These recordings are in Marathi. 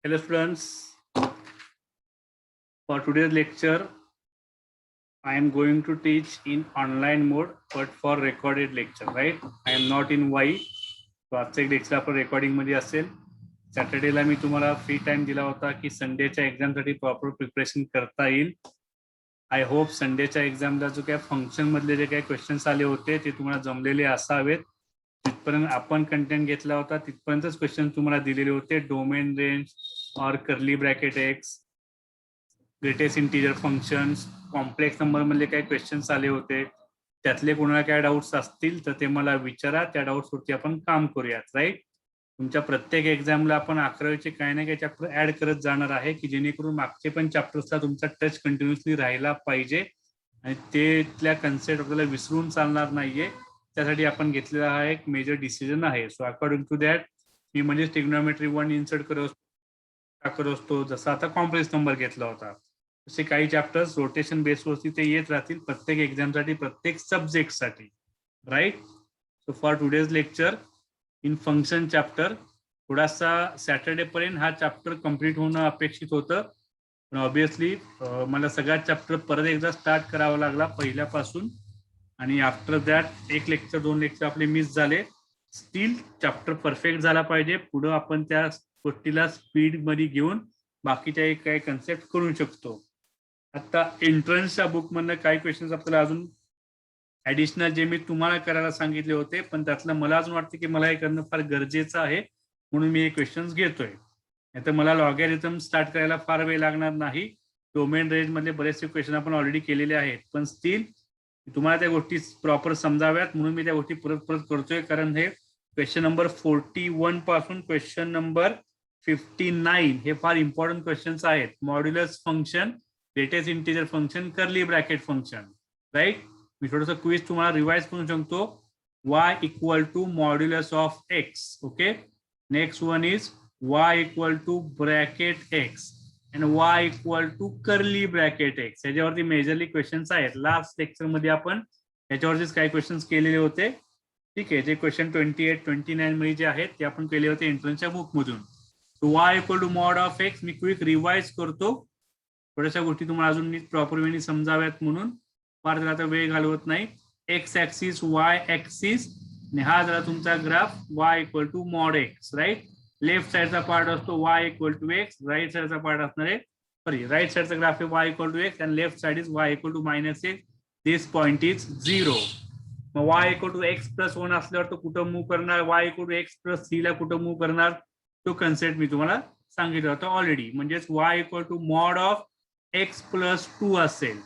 Hello students, for today's lecture I am going to teach in online mode but for recorded lecture, right? I am not in Y. तो आजचा एक लेक्चर आपण रेकॉर्डिंग मध्ये असेल. सॅटर्डेला मी तुम्हाला फ्री टाइम दिला होता की संडेच्या एक्झामसाठी प्रॉपर प्रिपरेशन करता येईल. आय होप संडेच्या एक्झामला जो काय फंक्शन मधले जे काही क्वेश्चन्स आले होते ते तुम्हाला जमलेले असावेत. जिथपर्यंत आपण कंटेंट घेतला होता तिथपर्यंतच क्वेश्चन तुम्हाला दिलेले होते. डोमेन रेंज और curly bracket x, greatest integer functions, complex number मधले काही क्वेश्चन्स आले होते. त्यातले कोणाला काय डाऊट्स असतील तर ते मला विचारा. त्या डाऊट्स वरती आपण काम करूयात. राईट, तुमच्या प्रत्येक एक्झामला आपण 11वीचे काही ना काही चॅप्टर ऍड करत जाणार आहे की जेणेकरून मागचे पण चॅप्टर्सला तुमचा टच कंटिन्युअसली राहायला पाहिजे आणि त्यातल्या कन्सेप्ट आपल्याला विसरून चालणार नाहीये. त्यासाठी आपण घेतलेला हा एक मेजर डिसिजन आहे. सो अकॉर्डिंग टू दॅट मी म्हणजे ट्रिग्नोमेट्री 1 इन्सर्ट करत असतो. जसा आता कॉम्प्लेक्स नंबर घेतला होता तसे काही चॅप्टर्स रोटेशन बेसवरती ते येत राहतील प्रत्येक एक्झामसाठी, प्रत्येक सब्जेक्टसाठी. Right, so for today's lecture in function chapter थोडासा सॅटर्डे पर्यंत हा चॅप्टर कम्प्लीट होणं अपेक्षित होतं, पण ऑब्विसली मला सगळा चॅप्टर परत एकदा स्टार्ट करावा लागला पहिल्यापासून आणि आफ्टर दॅट एक लेक्चर 2 लेक्चर आपले मिस झाले. स्टील चॅप्टर परफेक्ट झाला पाहिजे. पुढे आपण त्या गोष्टीला स्पीड मध्ये घेऊन बाकीच्या काही कन्सेप्ट करू शकतो. आता एंट्रन्सच्या बुक मधनं काही क्वेश्चन्स आपल्याला अजून ऍडिशनल जे मी तुम्हाला करायला सांगितले होते पण त्यातलं मला अजून वाटतं की मला हे करणं फार गरजेचं आहे म्हणून मी हे क्वेश्चन्स घेतोय. नाहीतर मला लॉगॅरिथम स्टार्ट करायला फार वेळ लागणार नाही. डोमेन रेंज मधले बरेचसे क्वेश्चन आपण ऑलरेडी केलेले आहेत, पण स्टील तुम्हाला त्या गोष्टी प्रॉपर समजाव्यात म्हणून मी त्या गोष्टी परत परत करतोय. कारण हे क्वेश्चन नंबर 41 पासून क्वेश्चन नंबर 59 हे फार इम्पॉर्टंट क्वेश्चन्स आहेत. Modulus function, greatest integer function, curly bracket function. Right, मी थोडंसं क्विज तुम्हाला रिवाइज करू शकतो. y equal to modulus of x. Okay, next one is y equal to bracket x and y equal to curly bracket x. याच्यावरती मेजरली क्वेश्चन्स आहेत. लास्ट लेक्चर मध्ये आपण याच्यावरतीच काही क्वेश्चन्स केलेले होते. ठीक आहे, जे क्वेश्चन 28, 29 मध्ये जे आहेत ते आपण केले होते एंट्रन्सच्या बुक मधून. y equal to mod of x मी क्विक रिवाइज करतो. थोड्याशा गोष्टी तुम्हाला अजून प्रॉपर वेळी समजाव्यात म्हणून फार जरा आता वेळ घालवत नाही. एक्स ऍक्सिस, वाय ऍक्सिस आणि हा जरा तुमचा graph y equal to mod x. Right, left साइडचा पार्ट असतो y equal to x, right साइडचा पार्ट असणार आहे सॉरी राईट साइडचा ग्राफ आहे y इक्वल टू x आणि left side is y equal to -x. This point is 0. मग y equal to x plus 1 असल्यावर तो कुठं मूव्ह करणार, y equal to x plus 3 ला कुठं मूव्ह करणार, तो कन्सेप्ट मी तुम्हाला सांगितलं होतं ऑलरेडी. म्हणजेच y equal to mod of x plus 2 असेल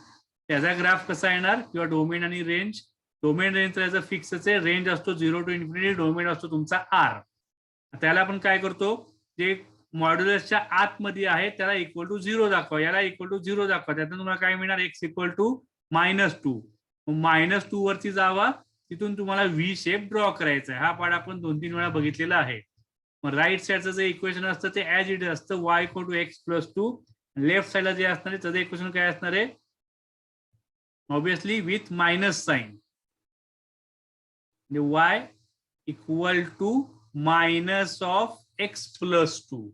त्याचा ग्राफ कसा येणार, किंवा डोमेन आणि रेंज. डोमेन रेंज त्याचा फिक्सच आहे, रेंज असतो 0 टू इन्फिनिटी, डोमेन असतो तुमचा r. त्याला आपण काय करतो, जे मॉड्युलसच्या आतमध्ये आहे त्याला इक्वल टू 0 दाखवा, याला इक्वल टू 0 दाखवा. त्यातून तुम्हाला काय मिळणार, x इक्वल टू -2. -2 वरती जावा, तिथून तुम्हाला व्ही शेप ड्रॉ करायचा आहे. हा पार्ट आपण 2-3 वेळा बघितलेला आहे. मग राईट साइडचं जे इक्वेशन असतं ते ऍज इट असतं, y equal to x plus 2. Left साइडला जे असणार आहे त्याचं इक्वेशन काय असणार आहे, obviously with minus sign. y equal to minus of x plus 2.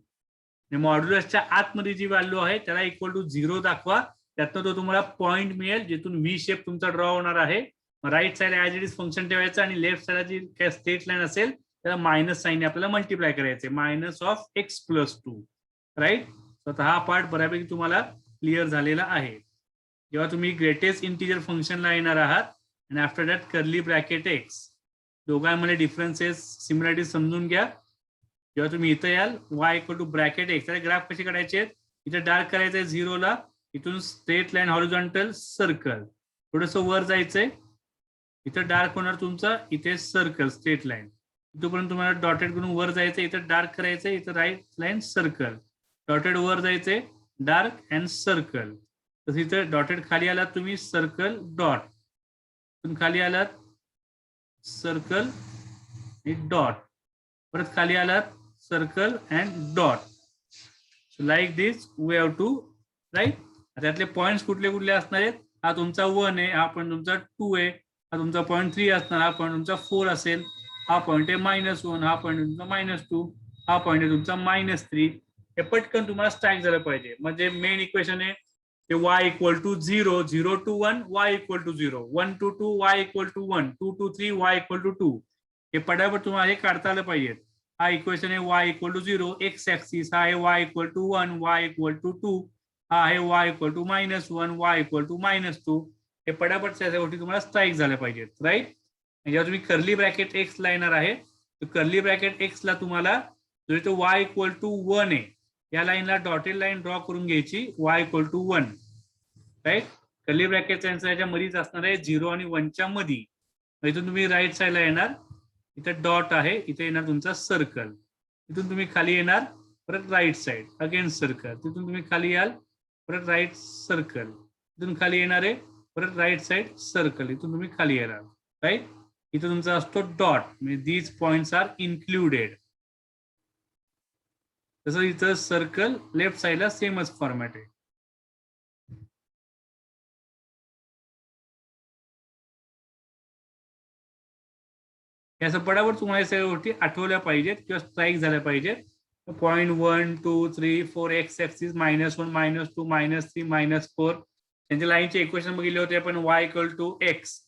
मॉड्युलसच्या आतमध्ये जी व्हॅल्यू आहे त्याला इक्वल टू 0 दाखवा. त्यातनं तो तुम्हाला पॉइंट मिळेल जिथून व्ही शेप तुमचा ड्रॉ होणार आहे. Right side as it is function ठेवायचं आणि लेफ्ट साइडला जी काय स्ट्रेट लाईन असेल त्याला मायनस साइन आपल्याला मल्टिप्लाय करायचे, minus of x plus 2. Right, तर हा पार्ट बऱ्यापैकी तुम्हाला क्लिअर झालेला आहे. जेव्हा तुम्ही ग्रेटेस्ट इंटिजर फंक्शनला येणार आहात आणि after that curly bracket x, दोघांमध्ये डिफरन्सेस सिमिलरिटीज समजून घ्या. जेव्हा तुम्ही इथं याल y equal to bracket x, त्याचे ग्राफ कसे काढायचे आहेत, इथं डार्क करायचंय 0 ला, इथून स्ट्रेट लाईन हॉरिझॉन्टल सर्कल, थोडस वर जायचंय, इथं डार्क होणार तुमचा, इथे सर्कल स्ट्रेट लाईन, इथपर्यंत तुम्हाला डॉटेड करून वर जायचंय, इथं डार्क करायचंय, इथं राईट लाईन सर्कल, डॉटेड वर जायचंय, डार्क अँड सर्कल. तर इथं डॉटेड खाली आलात तुम्ही, सर्कल डॉट, खाली आलात सर्कल डॉट, परत खाली आलात circle and dot. Like this we have to write. त्यातले पॉइंट्स कुठले कुठले असणार आहेत, हा तुमचा 1 आहे, हा पॉईंट तुमचा 2 आहे, हा तुमचा पॉईंट 3 असणार, हा पॉईंट तुमचा 4 असेल, हा पॉईंट आहे -1, हा पॉईंट तुमचा -2, हा पॉईंट आहे तुमचा -3, हे पटकन तुम्हाला स्ट्राईक झालं पाहिजे. म्हणजे मेन इक्वेशन आहे ते y equal to 0, 0 to 1 y equal to 0, 1 to 2 y equal to 1, 2 to 3 y equal to 2. हे पटापट तुम्हाला हे काढता आलं पाहिजे. हा इक्वेशन आहे y equal to 0, x axis हा आहे y equal to 1, y equal to 2, हा आहे y equal to -1, y equal to -2. हे पटापट त्याच्या गोष्टी तुम्हाला स्ट्राईक झाल्या पाहिजेत, राईट. जेव्हा तुम्ही कर्ली ब्रॅकेट एक्स ला येणार आहे तर कर्ली ब्रॅकेट एक्स ला तुम्हाला जो इथे y इक्वल टू 1 आहे या लाईनला डॉटेड लाईन ड्रॉ करून घ्यायची, y equal to 1, right. Curly ब्रॅकेटचा आन्सर याच्या मध्येच असणार आहे 0 आणि 1 च्या मध्ये. इथून तुम्ही राईट साईडला येणार, इथे डॉट आहे, इथे येणार तुमचा सर्कल, इथून तुम्ही खाली येणार परत राईट साईड अगेन सर्कल, तिथून तुम्ही खाली याल परत राईट सर्कल, इथून खाली येणार आहे परत राईट साईड सर्कल, इथून तुम्ही खाली येणार, राईट. इथं तुमचा असतो डॉट, म्हणजे दीज पॉइंट्स आर इन्क्लुडेड. तसं इथं सर्कल लेफ्ट साईडला सेमच फॉर्मॅट आहे. याचं पटापट तुम्हाला या सगळ्या गोष्टी आठवल्या पाहिजेत किंवा स्ट्राईक झाल्या पाहिजेत. 0.1 2 3 4 एक्स ऍक्सिस -1 -2 -3 -4 त्यांच्या लाईनचे इक्वेशन बघितले होते आपण. y equal to x,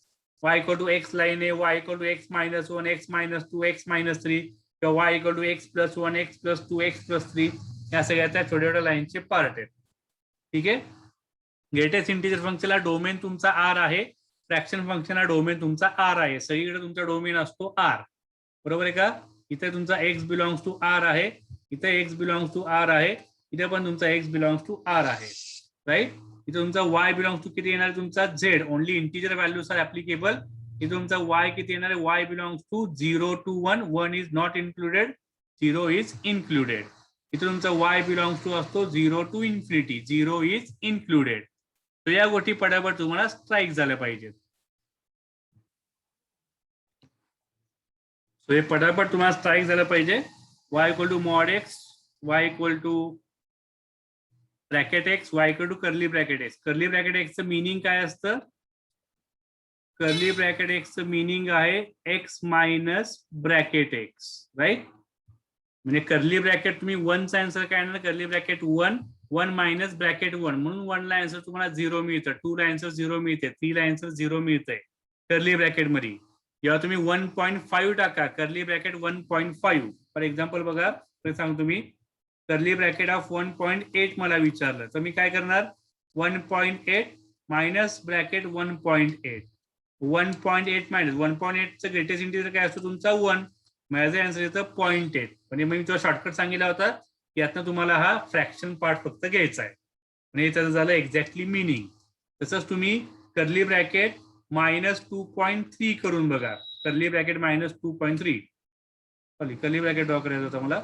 y equal to x line आहे, y equal to x -1 x -2 x -3 किंवा y equal to x plus 1 x plus 2 x plus 3 या सगळ्या त्या छोट्या छोट्या लाईनचे पार्ट आहेत. ठीक आहे. ग्रेटेस्ट इंटिजर फंक्शनला डोमेन तुमचा आर आहे, फ्रॅक्शन फंक्शनला डोमेन तुमचा आर आहे. सगळीकडे तुमचा डोमेन असतो आर, बरोबर आहे का. इथे तुमचा एक्स बिलॉंग्स टू आर आहे, इथे एक्स बिलॉंग्स टू आर आहे, इथे पण तुमचा एक्स बिलॉंग्स टू आर आहे, राईट. इथे तुमचा y बिलॉंग्स टू किती येणार तुमचा z, only integer values are applicable. इथे तुमचा y किती येणार आहे, y belongs to 0 to 1, 1 is not included, 0 is included. इथे तुमचा y बिलॉंग्स टू असतो 0 to इन्फिनिटी, 0 इज इन्क्लुडेड. तर या गोष्टी पटापट तुम्हाला स्ट्राईक झाल्या पाहिजेत. सो हे पटापट तुम्हाला स्ट्राईक झालं पाहिजे. y equal to mod x, y equal to bracket x, y equal to curly bracket x. Curly bracket एक्सचं मिनिंग काय असतं, कर्ली ब्रॅकेट एक्सचं मिनिंग आहे x minus bracket x, right. म्हणजे कर्ली ब्रॅकेट तुम्ही 1 चा आन्सर काय येणार, कर्ली ब्रॅकेट 1 1 मायनस ब्रॅकेट 1, म्हणून 1 ला आन्सर तुम्हाला 0 मिळतं, 2 ला आन्सर 0 मिळते, 3 ला आन्सर 0 मिळतंय कर्ली ब्रॅकेट मध्ये. जेव्हा तुम्ही 1.5 टाका, कर्ली ब्रॅकेट 1.5 फॉर एक्झाम्पल बघा, तर सांगतो तुम्ही कर्ली ब्रॅकेट ऑफ 1.8 मला विचारलं तर मी काय करणार, 1.8 मायनस ब्रॅकेट 1.8, 1.8 मायनस 1.8 चं ग्रेटेस्ट इंटिजर काय असतो तुमचा 1, माझं आन्सर येतं 0.8. म्हणजे मी तुला शॉर्टकट सांगितला होता की यातनं तुम्हाला हा फ्रॅक्शन पार्ट फक्त घ्यायचा आहे, म्हणजे त्याचं झालं एक्झॅक्टली मिनिंग. तसंच तुम्ही कर्ली ब्रॅकेट -2.3 करून बघा, curly bracket -2.3, curly bracket draw करायचं होतं मला,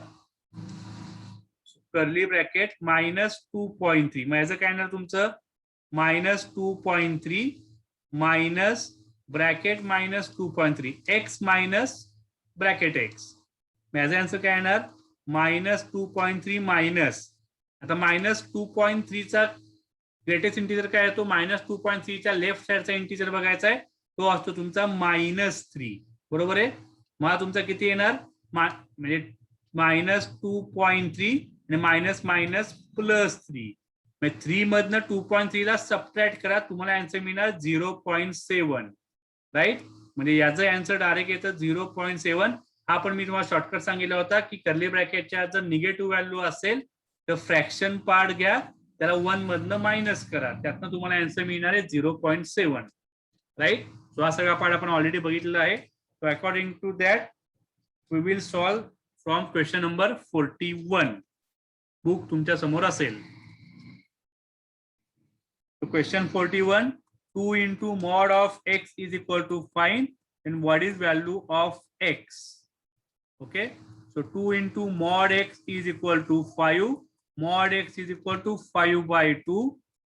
कर्ली ब्रॅकेट -2.3, माझं काय येणार तुमचं -2.3 minus bracket -2.3 x minus bracket x. माझा आन्सर काय येणार -2.3 मायनस, आता -2.3 चा ग्रेटेस्ट इंटिजर काय आहे तो -2.3 च्या लेफ्ट साइडचा इंटिजर बघायचा आहे, तो असतो तुमचा -3, बरोबर आहे. मग तुमचा किती येणार, म्हणजे -2.3 आणि मायनस मायनस +3, म्हणजे 3 मधनं 2.3 ला सबट्रॅक्ट करा, तुम्हाला आन्सर मिळणार 0.7, राईट. म्हणजे याचं आन्सर डायरेक्ट येतं 0.7. हा पण मी तुम्हाला शॉर्टकट सांगितला होता की कर्ली ब्रॅकेटच्या जर निगेटिव्ह व्हॅल्यू असेल तर फ्रॅक्शन पार्ट घ्या, त्याला 1 मधनं मायनस करा, त्यातनं तुम्हाला आन्सर मिळणार आहे 0.7, राईट. सो हा सगळा पार्ट आपण ऑलरेडी बघितलेला आहे. So according to that we will solve from question number 41. Book तुमच्या समोर असेल. Question 41, 2 into mod of x is equal to find and what is value of x. Okay, so 2 into mod x is equal to 5, mod x is equal to 5/2,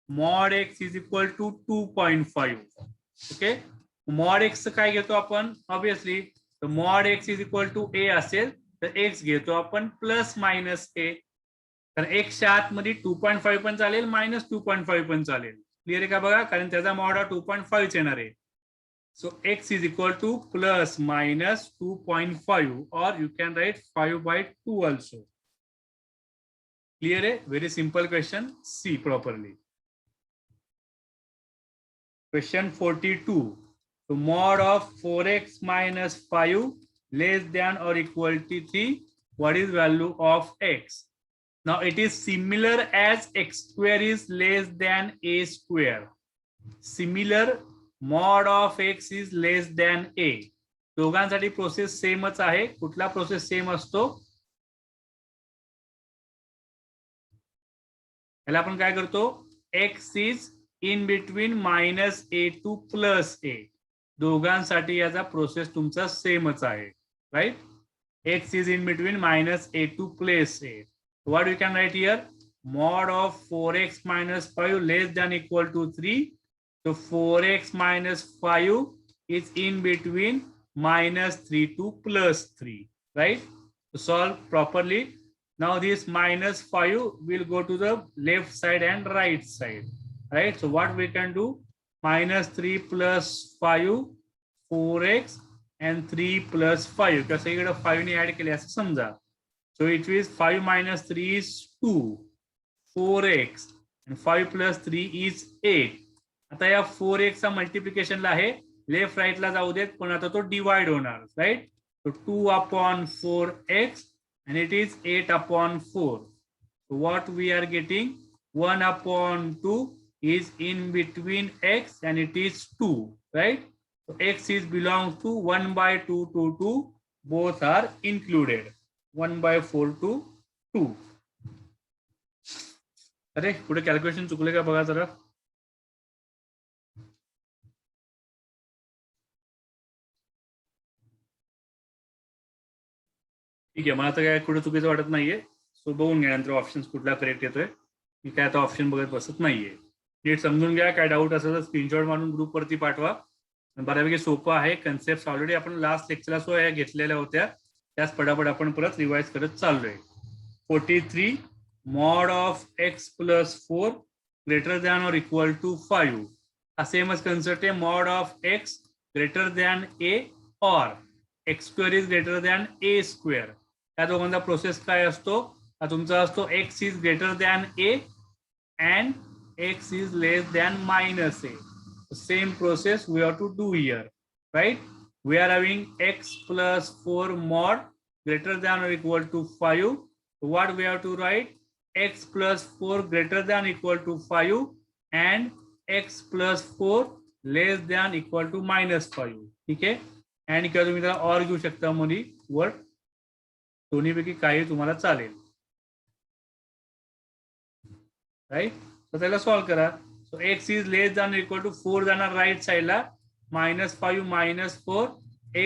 mod x is equal to 2.5. okay, mod x काय घेतो आपण, ऑब्विसली तर mod x is equal to a असेल तर x घेतो आपण प्लस मायनस a, तर x च्या आतमध्ये 2.5 पण चालेल, -2.5 पण चालेल. क्लिअर आहे का बघा, कारण त्याचा मॉड 2.5 येणार आहे. So x is equal to plus minus 2.5 or you can write 5/2 also. Clear आहे? Very simple question, see properly. Question 42. So mod of 4x minus 5 less than or equal to 3. What is value of x? Now it is similar as x square is less than a square. Similar mod of x is less than a. दोघांसाठी प्रोसेस सेमच आहे. कुठला प्रोसेस सेम असतो? याला आपण काय करतो? x is in between minus a to plus a. दोघांसाठी याचा प्रोसेस तुमचा सेमच आहे, right? x is in between minus a to plus a. What we can write here? Mod of 4x minus 5 less than equal to 3. So 4x minus 5 is in between minus 3 to plus 3, right? To solve properly, now this minus 5 will go to the left side and right side, right? So what we can do? Minus 3 plus 5, 4x and 3 plus 5. Because here 5 ने add केले असं समजा. So it is 5 minus 3 is 2, 4x and 5 plus 3 is 8. आता या 4x चा मल्टिप्लिकेशनला आहे, लेफ्ट राईटला जाऊ देत, पण आता तो डिवाइड होणार, right? So 2 upon 4x and it is 8 upon 4. So what we are getting? 1 upon 2 is in between x and it is 2, right? So x is belongs to 1 by 2 to 2. Both are included. 1 by 4 to 2. अरे पुढे कॅल्क्युलेशन चुकले का बघा जरा. ठीक आहे, मला आता काय कुठे चुकीचं वाटत नाहीये. सो बघून घ्या नंतर ऑप्शन्स कुठला करेक्ट येतोय. मी काय आता ऑप्शन बघत बसत नाहीये. नीट समजून घ्या. काय डाऊट असेल तर स्क्रीनशॉट मारून ग्रुपवरती पाठवा. बऱ्यापैकी सोपं आहे. कन्सेप्ट ऑलरेडी आपण लास्ट लेक्चरला सो या घेतलेल्या होत्या, त्याच पटापट आपण परत रिवाइज करत चाललोय. 43 mod of x plus 4 greater than or equal to 5. हा सेमच कन्सेप्ट आहे. mod of x greater than a or x square is greater than a square. त्या दोघांचा प्रोसेस काय असतो? हा तुमचा असतो x is greater than a and x is less than minus a. The same process we have to do here, right? We are having x plus 4 mod greater than or equal to 5. What we have to write? X plus 4 greater than equal to 5 and x plus 4 less than equal to minus 5. ठीक आहे? आणि किंवा तुम्ही त्याला और घेऊ शकता मध्ये वर्ड, दोन्हीपैकी काही तुम्हाला चालेल, राईट? तर त्याला सॉल्व्ह करा. So x is less than equal to 4 जाणार राईट साईडला, -5 -4,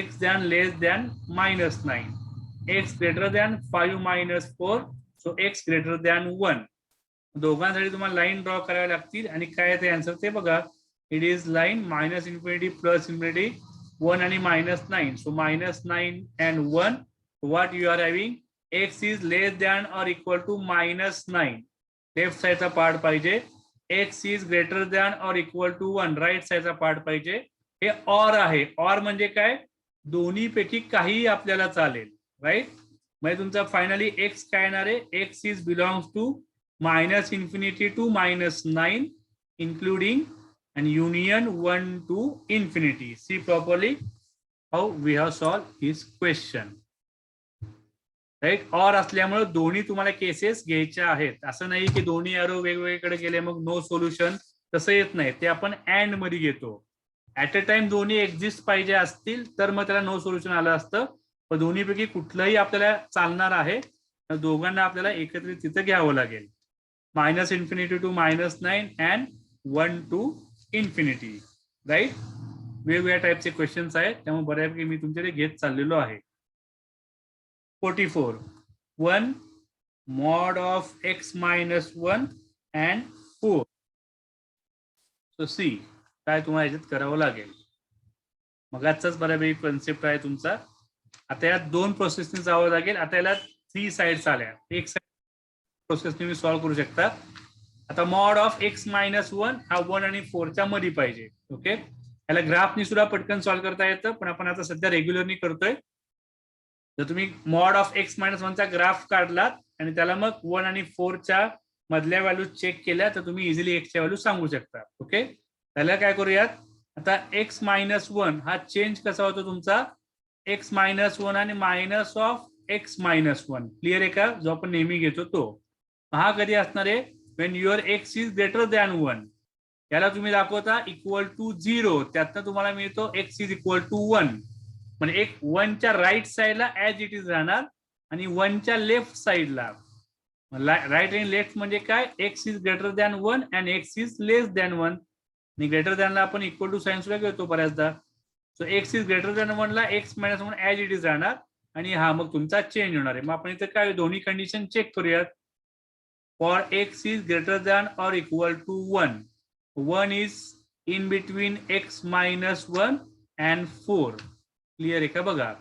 x than less than -9, x greater than 5 -4, so x greater than 1. दोघांसाठी तुम्हाला लाईन ड्रॉ करावी लागतील आणि काय ते आन्सर ते बघा. It is line -infinity plus infinity, 1 आणि -9. So -9 and 1. What you are having? X is less than or equal to -9. Left साइडचा पार्ट पाहिजे. X is greater than or equal to 1. Right साइडचा पार्ट पाहिजे. हे ऑर आहे. ऑर म्हणजे काय? दोन्हीपैकी काही आपल्याला चालेल, राईट? म्हणजे तुमचा फायनली x काय येणार आहे? x is belongs to -infinity to -9 including and union 1 to infinity. See properly how we have solved this question, right? Or असल्यामुळे दोन्ही तुम्हाला केसेस घ्यायच्या आहेत. असं नाही की दोन्ही एरो वेगवेगळीकडे गेले मग नो सोल्युशन, तसं येत नाही. ते आपण अँड मध्ये घेतो. ऍट अ टाइम दोन्ही एक्झिस्ट पाहिजे असतील तर मग त्याला नो सोल्युशन आलं असतं. पण दोन्हीपैकी कुठलंही आपल्याला चालणार आहे, दोघांना आपल्याला एकत्रित तिथं घ्यावं लागेल. -Infinity to -9 and 1 to infinity, right? वेगवेगळ्या टाईपचे क्वेश्चन्स आहेत, त्यामुळे बऱ्यापैकी मी तुमच्याकडे घेत चाललेलो आहे. 44 1 mod of x minus 1 and 4. So see काय तुम्हाला याच्यात करावं लागेल. मग आजचाच बऱ्यापैकी कन्सेप्ट आहे तुमचा. आता यात दोन प्रोसेसने जावं लागेल. आता याला 3 साइड्स आल्या. एक साइड प्रोसेसने मी सॉल्व्ह करू शकता. आता मॉड ऑफ x minus 1 हा 1 आणि 4 च्या मध्ये पाहिजे. ओके, याला ग्राफनी सुद्धा पटकन सॉल्व्ह करता येतं, पण आपण आता सध्या रेग्युलरनी करतोय. जर तुम्ही मॉड ऑफ x minus 1 चा ग्राफ काढलात आणि त्याला मग 1 आणि 4च्या मधल्या व्हॅल्यू चेक केल्या तर तुम्ही इझिली एक्सच्या व्हॅल्यू सांगू शकता. ओके, त्याला काय करूयात आता x -1 हा चेंज कसा होतो तुमचा x -1 आणि मायनस ऑफ x -1 क्लिअर आहे का, जो आपण नेहमी घेतो तो. हा कधी असणार आहे when your x is greater than 1. याला तुम्ही दाखवता इक्वल टू 0, त्यातनं तुम्हाला मिळतो x is equal to 1. म्हणजे एक 1च्या राईट साईडला ऍज इट इज राहणार आणि 1च्या लेफ्ट साईडला राईट आणि लेफ्ट म्हणजे काय x is greater than 1 and x is less than 1. आणि ग्रेटर दॅनला आपण इक्वल टू साइन सुद्धा घेतो बऱ्याचदा. So x is greater than 1 ला x -1 ऍज इट इज राहणार आणि हा मग तुमचा चेंज होणार आहे. मग आपण इथे काय दोन्ही कंडिशन चेक करूयात. For x is greater than or equal to 1, 1 is in between x -1 and 4. Clear आहे का बघा.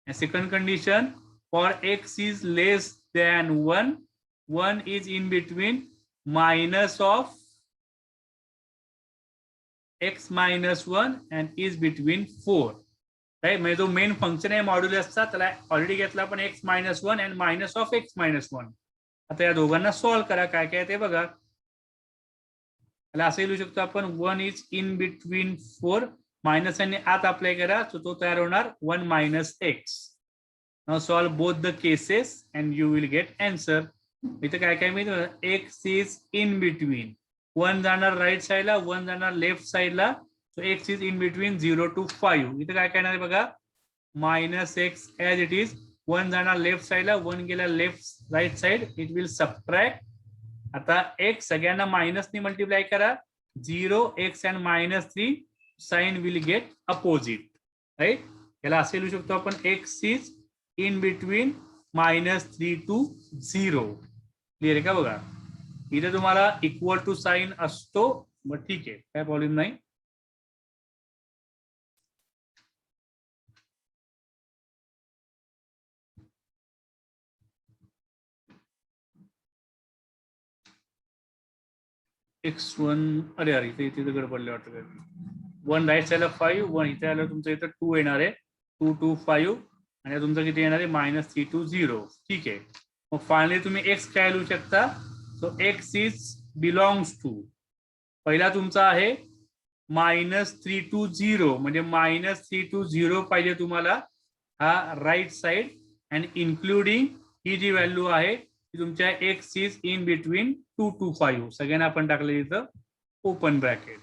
Second condition for x is less than 1, 1 is in between minus of x -1 and is between 4. Right, म्हणजे जो मेन फंक्शन आहे मॉड्युलसचा त्याला ऑलरेडी घेतला आपण x -1 and minus of x -1. आता या दोघांना सॉल्व्ह करा, काय काय ते बघा. त्याला असं लिहू शकतो आपण 1 इज इन बिटवीन 4 मायनस आणि आत अप्लाय करा सो तो तयार होणार 1 - x. Now solve both the cases and you will get answer. इथे काय काय मिळतं x इज इन बिटवीन 1 जाणार राईट साईडला 1 जाणार लेफ्ट साईडला so x is in between 0 to 5. इथे काय करणार आहे बघा -x ऍज इट इज 1 जाणार लेफ्ट साईडला 1 गेला left right side it will subtract. आता x सगळ्यांना मायनसने मल्टिप्लाय करा 0 x and -3 sign will get opposite. Right, याला असे लिहू शकतो आपण x is in between -3 to 0. Clear आहे का बघा. इथे तुम्हाला इक्वल टू साइन असतो मग ठीक आहे काय प्रॉब्लेम नाही. x1 अरे इथे इथे गडबडले वाटतं. 1 राईट साईडला 5 1 इथे आलं तुमचं इथं 2 येणार आहे 2 to 5 आणि तुमचं किती येणार आहे -3 to 0. ठीक आहे, मग फायनली तुम्ही x काय लिहू शकता. So x is belongs to पहिला तुमचा आहे -3 to 0 म्हणजे -3 to 0 पाहिजे तुम्हाला हा राईट साइड अँड इन्क्लुडिंग ही जी व्हॅल्यू आहे ती तुमच्या x is in between 2 to 5 सगळ्यांना आपण टाकले इथं ओपन ब्रॅकेट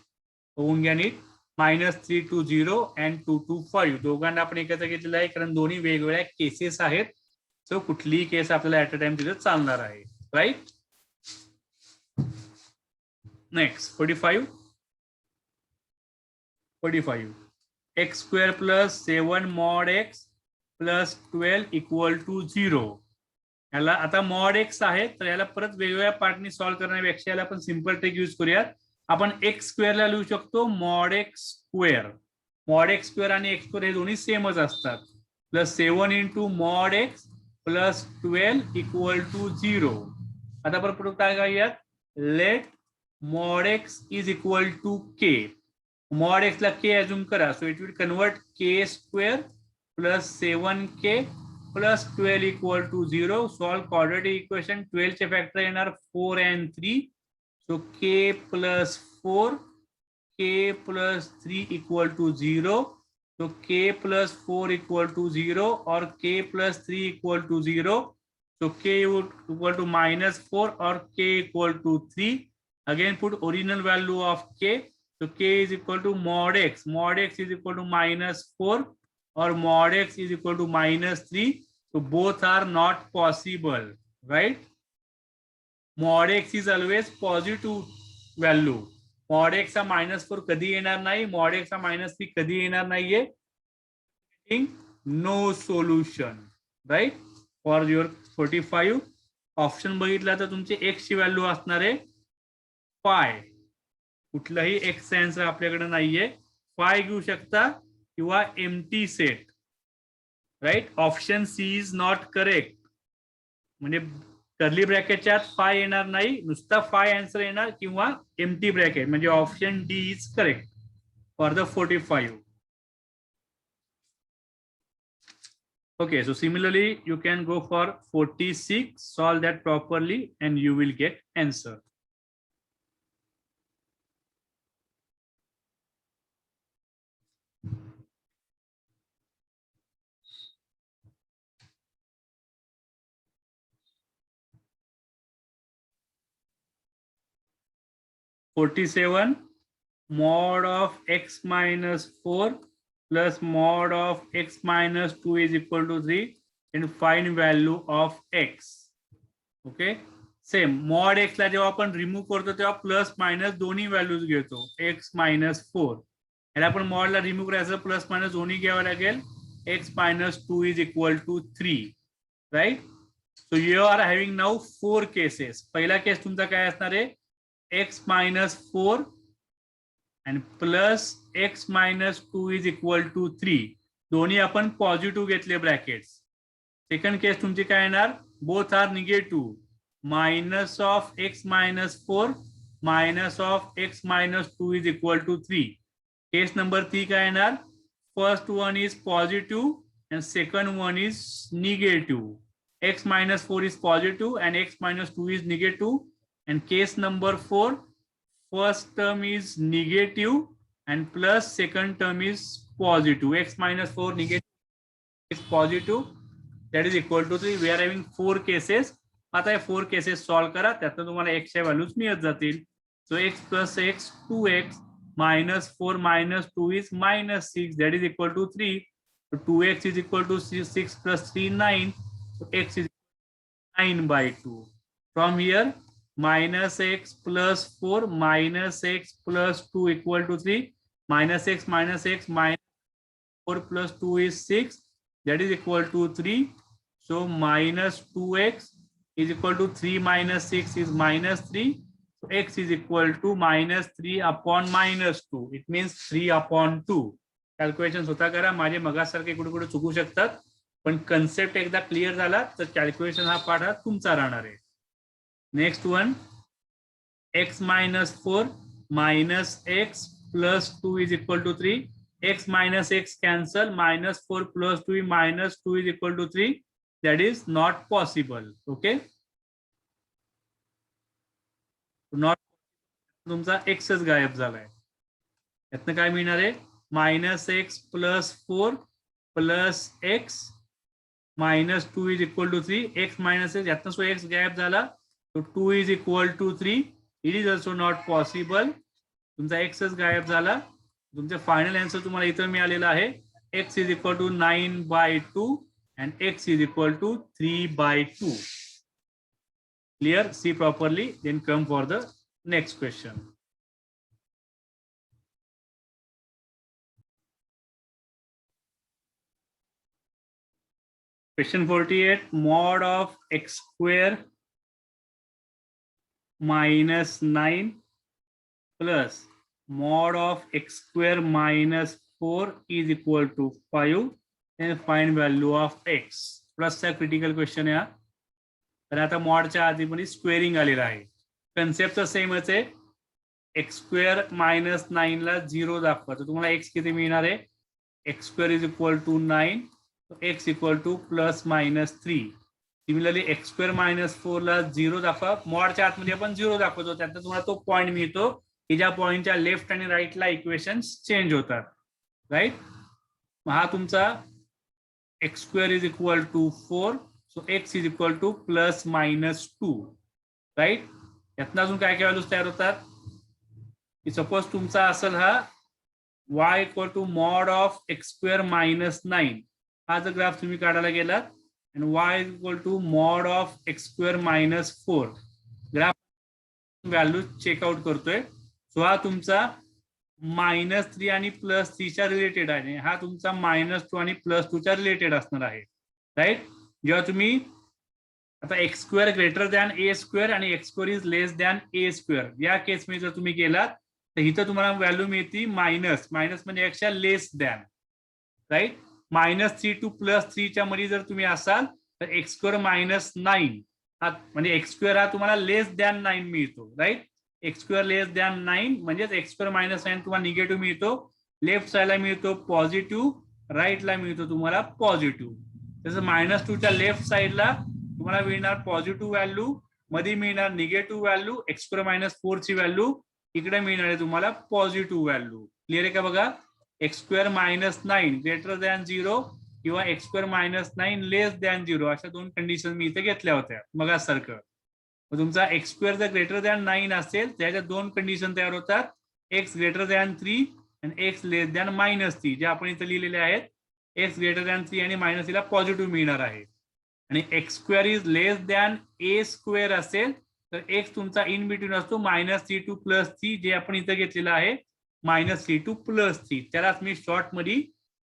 होऊन घ्या नीट. -3 to 0 अँड 2 to 5 दोघांना आपण एकत्र घेतलेलं आहे कारण दोन्ही वेगवेगळ्या केसेस आहेत. सो कुठलीही केस आपल्याला ऍट अ टाइम तिथे चालणार आहे. Right, next 45 x square plus 7 mod x plus 12 equal to 0. याला आता मॉड x आहे तर याला परत वेगवेगळ्या पार्टनी सॉल्व्ह करण्यापेक्षा याला आपण सिंपल ट्रिक यूज करूयात. आपण x स्क्वेअर ला लिहू शकतो मॉड x स्क्वेअर आणि x स्क्वेअर हे दोन्ही सेमच असतात. Plus 7 into mod x plus 12 equal to 0. आता परत काय करूयात let mod x is equal to k. Mod x ला k अजून करा so it will convert k square plus 7k plus 12 equal to 0. Solve quadratic equation 12 चे फॅक्टर येणार 4 and 3 so k plus 4 k plus 3 equal to 0. So k plus 4 equal to 0 or k plus 3 equal to 0. So k equal to -4 or k equal to 3. Again put original value of k. So k is equal to mod x. Mod x is equal to -4 or mod x is equal to -3. So both are not possible, right? Mod x is always positive value. Mod x चा -4 कधी येणार नाही मॉड x चा -3 कधी येणार नाहीये. No solution right for your 45. Option बघितला तर तुमचे x ची व्हॅल्यू असणार आहे 5. कुठलाही x आन्सर आपल्याकडे नाहीये. 5 घेऊ शकता किंवा empty set. Right, option C is not correct म्हणजे कर्ली ब्रॅकेटच्या आत 5 येणार नाही नुसता 5 आन्सर येणार किंवा एम्प्टी ब्रॅकेट म्हणजे option D is correct for the 45. Okay, so similarly, you can go for 46, solve that properly, and you will get answer. (47) mod of x minus 4 plus mod of x minus 2 is equal to 3, and find value of x. Okay, same mod x ला जेव्हा आपण रिमूव्ह करतो तेव्हा प्लस मायनस दोन्ही व्हॅल्यूज घेतो. एक्स मायनस 4 याला आपण मॉडला रिमूव्ह करायचं, प्लस मायनस दोन्ही घ्यावं लागेल. X minus 2 is equal to 3, right. So you are having now 4 cases. पहिला केस तुमचा काय असणार आहे, x minus 4 and plus x minus 2 is equal to 3. दोन्ही आपण पॉझिटिव्ह घेतले ब्रॅकेट्स. सेकंड केस तुमची काय येणार, both are negative. Minus of x minus 4 minus of x minus 2 is equal to 3. Case number 3 काय येणार, first one is positive and second one is negative. X minus 4 is positive and x minus 2 is negative. And case number 4, first term is negative and plus second term is positive. X minus 4 negative is positive, that is equal to 3. We are having 4 cases. आता 4 cases solve करा, त्यातून तुम्हाला x च्या व्हॅल्यूज मिळत जातील. So x plus x 2x minus 4 minus 2 is minus 6, that is equal to 3. So 2x is equal to 6 plus 3 9. So x is 9 by 2. From here minus x plus 4 minus x plus 2 equal to 3. Minus x minus 4 plus 2 is 6, that is equal to 3. So minus 2x is equal to 3 minus 6 is minus 3. So x is equal to minus 3 upon minus 2. It means 3 upon 2. Calculation स्वतः करा, माझे मगासारखे कुठे कुठे चुकू शकतात, पण कन्सेप्ट एकदा क्लिअर झाला तर कॅल्क्युलेशन हा पार्ट हा तुमचा राहणार आहे. Next one, x minus 4 minus x plus 2 is equal to 3. X minus x cancel, minus 4 plus 2 minus 2 is equal to 3. That is not possible. Okay, not, तुमचा एक्सच गायब झालाय. यातनं काय मिळणार आहे, minus x plus 4 plus x minus 2 is equal to 3. X minus x, यातनं सो एक्स गायब झाला, तो 2 is equal to 3. It is also not possible. तुमचा एक्सच गायब झाला. तुमचा फायनल आन्सर तुम्हाला इथं मिळालेला आहे, x is equal to 9 by 2 and x is equal to 3 by 2. Clear? See properly, then come for the next question. Question 48, mod of x square minus 9 plus mod of x square minus 4 is equal to 5, and find value of x. Plus चा क्रिटिकल क्वेश्चन आहे. तर आता मॉडच्या आधीमध्ये स्क्वेअरिंग आलेला आहे. कन्सेप्ट तर सेमच आहे. एक्स स्क्वेअर मायनस 9 ला 0 दाखवा, तर तुम्हाला एक्स किती मिळणार आहे, x square is equal to 9, x equal to plus minus 3. Similarly x square minus 4 ला 0 दाखवा, मॉडच्या आतमध्ये आपण 0 दाखवतो, त्यात तुम्हाला तो पॉईंट मिळतो की ज्या पॉईंटच्या लेफ्ट आणि राईटला इक्वेशन्स चेंज होतात, राईट. हा तुमचा x square is equal to 4, so x is equal to plus minus 2, right. यातनं अजून काय काय व्हॅल्यूज तयार होतात, की सपोज तुमचा असेल हा y equal to mod of x square minus 9. हा जर ग्राफ तुम्ही काढायला गेलात, आणि y equal to mod of x square minus 4, graph value check out करतोय. सो हा तुमचा -3 आणि +3च्या रिलेटेड आहे. हा तुमचा -2 आणि +2च्या रिलेटेड असणार आहे, राईट. जेव्हा तुम्ही आता एक्स स्क्वेअर ग्रेटर दॅन ए स्क्वेअर आणि x square is less than A square या केसमध्ये जर तुम्ही गेलात, तर इथं तुम्हाला व्हॅल्यू मिळते मायनस म्हणजे एक्सच्या लेस दॅन, राईट. -3 to +3च्या मध्ये जर तुम्ही असाल तर एक्स स्क्वेअर -9 हा म्हणजे एक्स स्क्वेअर हा तुम्हाला लेस दॅन 9 मिळतो, राईट. एक्स स्क्वेअर लेस दॅन 9 म्हणजेच एक्स स्क्वेअर -9 तुम्हाला निगेटिव्ह मिळतो. लेफ्ट साईडला मिळतो पॉझिटिव्ह, राईटला मिळतो तुम्हाला पॉझिटिव्ह. तसं -2च्या लेफ्ट साईडला तुम्हाला मिळणार पॉझिटिव्ह व्हॅल्यू, मध्ये मिळणार निगेटिव्ह व्हॅल्यू, x²-4 ची व्हॅल्यू इकडे मिळणार आहे तुम्हाला पॉझिटिव्ह व्हॅल्यू. क्लिअर आहे का बघा. x²-9 ग्रेटर दॅन 0 किंवा x²-9 लेस दॅन 0 अशा दोन कंडिशन मी इथे घेतल्या होत्या मग सारखं. तुमचा x² जर ग्रेटर दॅन 9 असेल त्याच्या दोन कंडिशन तयार होतात, x ग्रेटर दॅन 3 आणि x लेस दॅन -3, जे आपण इथे लिहिलेले आहेत. x ग्रेटर दॅन 3 आणि -3 ला पॉझिटिव्ह मिळणार आहे. आणि x² is less than a² असेल तर x तुमचा इन बिटवीन असतो -3 + 3, जे आपण इथे घेतलेला आहे -3 + 3. त्यालाच मी शॉर्ट मध्ये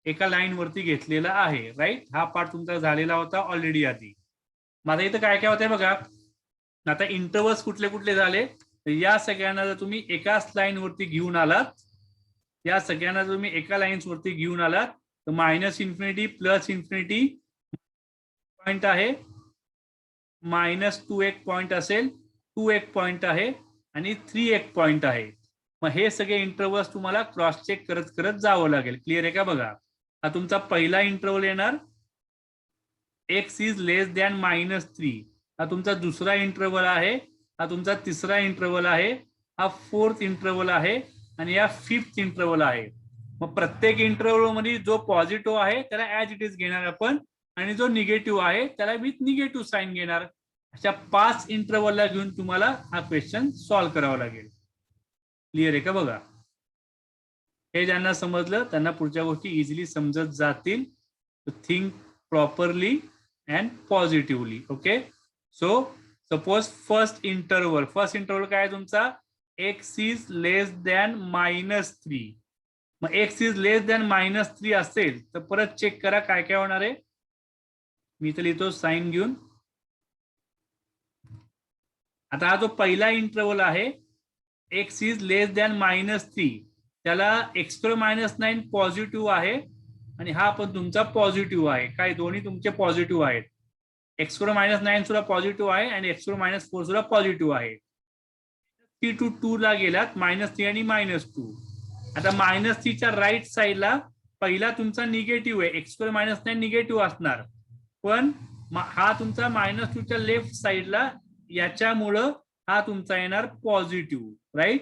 एका लाईन वरती घेतलेला आहे. राईट. हा पार्ट तुमचा झालेला होता ऑलरेडी आधी. माझा इथं काय काय होतंय बघा. आता इंटरव्हल्स कुठले कुठले झाले तर या सगळ्यांना जर तुम्ही एकाच लाईन वरती घेऊन आलात, या सगळ्यांना जर तुम्ही एका लाईन्स वरती घेऊन आलात तर -∞ +∞ पॉइंट आहे, -2 एक पॉइंट असेल, 2 एक पॉइंट आहे आणि 3 एक पॉइंट आहे. मग हे सगळे इंटरव्हल्स तुम्हाला क्रॉस चेक करत करत जावं लागेल. क्लिअर आहे का बघा. हा तुमचा पहिला इंटरव्हल येणार, x इज लेस दॅन -3. हा तुमचा दुसरा इंटरव्हल आहे, हा तुमचा तिसरा इंटरव्हल आहे, हा 4th इंटरव्हल आहे आणि हा 5th इंटरव्हल आहे. मग प्रत्येक इंटरव्हल मध्ये जो पॉझिटिव्ह आहे त्याला ऍज इट इज घेणार आपण आणि जो निगेटिव्ह आहे त्याला विथ निगेटिव्ह साईन घेणार. अशा 5 इंटरव्हलला घेऊन तुम्हाला हा क्वेश्चन सॉल्व्ह करावा लागेल. क्लिअर आहे का बघा. हे ज्यांना समजलं त्यांना पुढच्या गोष्टी इझिली समजत जातील. Think properly and positively. Okay. So suppose first interval काय आहे तुमचा, x इज लेस दॅन -3. मग x इज लेस दॅन -3 असेल तर परत चेक करा काय काय होणार आहे. मी तर लिहितो साइन घेऊन. आता हा जो पहिला इंटरव्हल आहे x इज लेस दॅन -3, त्याला x²-9 पॉझिटिव्ह आहे आणि हा पण तुमचा पॉझिटिव्ह आहे. काय दोन्ही तुमचे पॉझिटिव्ह आहेत. x²-9 सुद्धा पॉझिटिव्ह आहे आणि x²-4 सुद्धा पॉझिटिव्ह आहे. 3 to 2 ला गेलात, -3 आणि -2. आता -3च्या राईट साईडला पहिला तुमचा निगेटिव्ह आहे, x²-9 निगेटिव्ह असणार, पण हा तुमचा -2च्या लेफ्ट साईडला याच्यामुळं हा तुमचा येणार पॉझिटिव्ह. राईट.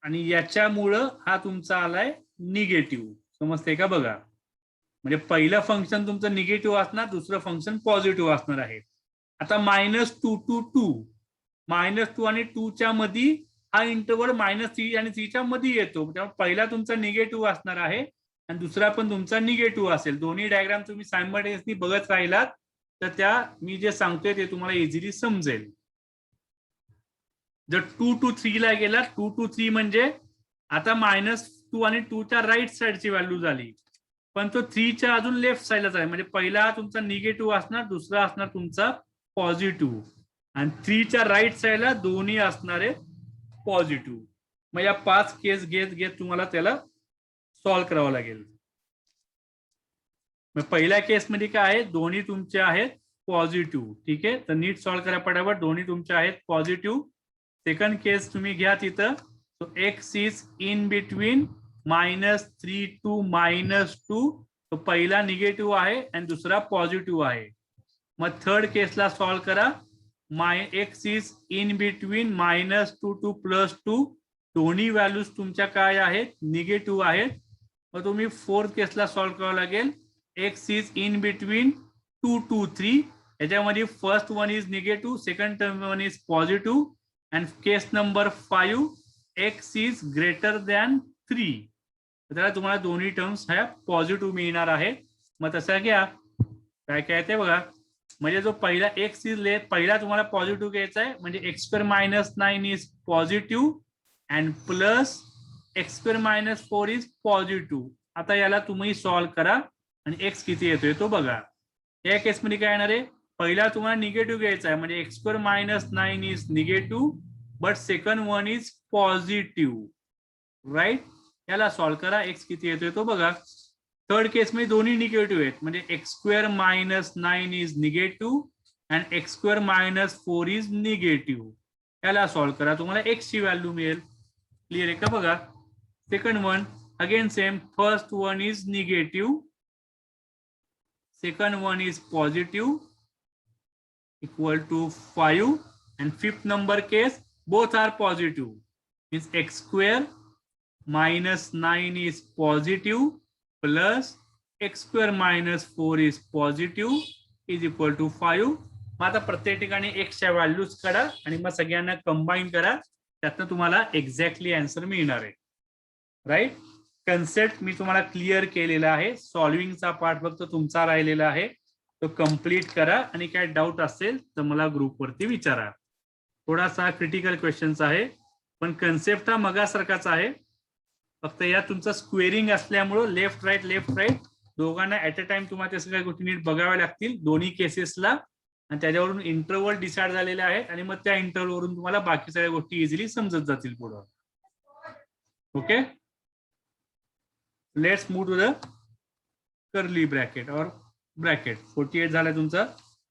आणि याच्यामुळं हा तुमचा आलाय निगेटिव्ह. समजते का बघा. म्हणजे पहिलं फंक्शन तुमचं निगेटिव्ह असणार, दुसरं फंक्शन पॉझिटिव्ह असणार आहे. आता -2 to 2, -2 आणि 2 च्या मध्ये हा इंटरव्हल -3 आणि 3 च्या मध्ये येतो. त्यामुळे पहिला तुमचा निगेटिव्ह असणार आहे आणि दुसरा पण तुमचा निगेटिव्ह असेल. दोन्ही डायग्राम तुम्ही सायमल्टेनियसली बघत राहिलात तर त्या मी जे सांगतोय ते तुम्हाला इझिली समजेल. जर 2 to 3 ला गेला, 2 to 3 म्हणजे आता -2 आणि 2 च्या राईट साईडची व्हॅल्यू झाली, पण तो 3 च्या अजून लेफ्ट साईडलाच आहे. म्हणजे पहिला तुमचा निगेटिव्ह असणार, दुसरा असणार तुमचा पॉझिटिव्ह आणि 3 च्या राईट साईडला दोन्ही असणारे पॉझिटिव्ह. मग या 5 केस घेत तुम्हाला त्याला सॉल्व्ह करावं लागेल. मग पहिल्या केसमध्ये काय आहे, दोन्ही तुमचे आहेत पॉझिटिव्ह. ठीक आहे. तर नीट सॉल्व्ह करा पटापट. दोन्ही तुमचे आहेत पॉझिटिव्ह. सेकंड केस तुम्ही घ्या तिथं. So x is in between -3 to -2. तो पहिला निगेटिव्ह आहे आणि दुसरा पॉझिटिव्ह आहे. मग थर्ड केसला सॉल्व्ह करा. x is in between -2 to +2. दोन्ही व्हॅल्यूज तुमच्या काय आहेत, निगेटिव्ह आहेत. मग तुम्ही फोर्थ केसला सॉल्व्ह करावं लागेल. x is in between 2 to 3. याच्यामध्ये first one is negative, second one is positive. And case number 5, x is greater than 3. त्याला तुम्हाला दोन्ही टर्म्स ह्या पॉझिटिव्ह मिळणार आहे. मग तसं घ्या. काय काय ते बघा. म्हणजे जो पहिला x इज लेस, पहिला तुम्हाला पॉझिटिव्ह घ्यायचा आहे, म्हणजे x²-9 is positive and plus x²-4 is positive. आता याला तुम्ही सॉल्व्ह करा आणि x किती येतोय तो बघा. या केसमध्ये काय येणार आहे, पहिला तुम्हाला निगेटिव्ह घ्यायचा आहे, म्हणजे x²-9 is negative but second one is positive. Right. याला सॉल्व्ह करा, x किती येतोय तो बघा. थर्ड केस मध्ये दोन्ही निगेटिव्ह आहेत, म्हणजे x²-9 is negative and x²-4 is negative. याला सॉल्व्ह करा, तुम्हाला x ची व्हॅल्यू मिळेल. क्लिअर आहे का बघा. Second one again same, first one is negative, second one is positive equal to 5, and fifth number case both are positive, means x square minus 9 is positive plus x square minus 4 is positive is equal to 5. मग आता प्रत्येक ठिकाणी एक्सच्या व्हॅल्यूज काढा आणि मग सगळ्यांना कंबाईन करा, त्यातनं तुम्हाला एक्झॅक्टली आन्सर मिळणार आहे. राईट, कन्सेप्ट मी तुम्हाला क्लिअर केलेला आहे. सॉल्विंगचा पार्ट फक्त तुमचा राहिलेला आहे, तो कम्प्लीट करा आणि काय डाऊट असेल तर मला ग्रुपवरती विचारा. थोडासा क्रिटिकल क्वेश्चन्स आहे, पण कन्सेप्ट हा मगासारखाच आहे. फक्त या तुमचं स्क्वेअरिंग असल्यामुळं लेफ्ट राईट दोघांना ऍट अ टाइम तुम्हाला त्या सगळ्या गोष्टी नीट बघाव्या लागतील दोन्ही केसेसला, आणि त्याच्यावरून इंटरव्हल डिसाइड झालेले आहेत आणि मग त्या इंटरव्हल वरून तुम्हाला बाकी सगळ्या गोष्टी इझिली समजत जातील पुढं. Okay, let's move to the curly bracket और ब्रॅकेट. 48 झाला तुमचा.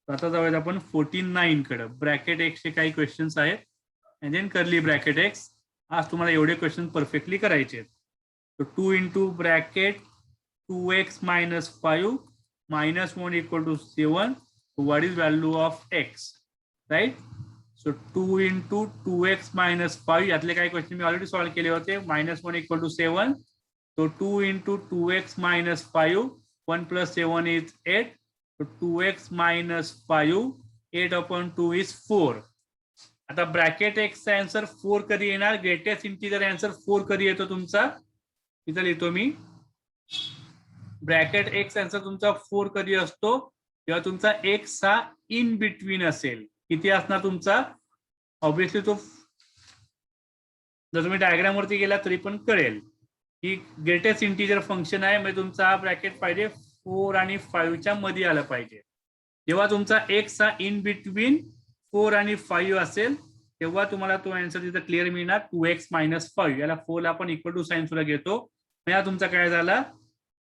आता जाऊयात आपण 49 कडे. ब्रॅकेट एक्स चे काही क्वेश्चन्स आहेत आणि देन कर्ली ब्रॅकेट एक्स. आज तुम्हाला एवढे क्वेश्चन परफेक्टली करायचे आहेत. तो 2 into bracket 2x minus 5 minus 1 equal to 7. What is value of x? Right? So 2 into 2x minus 5. यातले काही क्वेश्चन मी ऑलरेडी सॉल्व्ह केले होते. -1 equal to 7. So 2 into 2x minus 5. 1 plus 7 is 8. So 2x minus 5. 8 upon 2 is 4. आता ब्रॅकेट एक्स चा आन्सर 4 कधी येणार? ग्रेटेस्ट इंटिजर आन्सर 4 कधी येतो तुमचा? इथं लिहितो मी. ब्रॅकेट एक्स आन्सर तुमचा 4 कधी असतो? जेव्हा तुमचा एक्स हा इन बिटवीन असेल. किती असणार तुमचा? ऑब्विसली तो जर तुम्ही डायग्राम वरती गेला तरी पण कळेल की ग्रेटेस्ट इंटिजर फंक्शन आहे, म्हणजे तुमचा हा ब्रॅकेट पाहिजे 4 आणि 5 च्या मध्ये आला पाहिजे. जेव्हा तुमचा एक्स हा इन बिटवीन 4 आणि 5 असेल तेव्हा तुम्हाला तो आन्सर तिथं क्लिअर मिळणार 2x minus 5. याला 4 ला आपण इक्वल टू साइन सुद्धा घेतो. म्हणजे तुमचा काय झाला?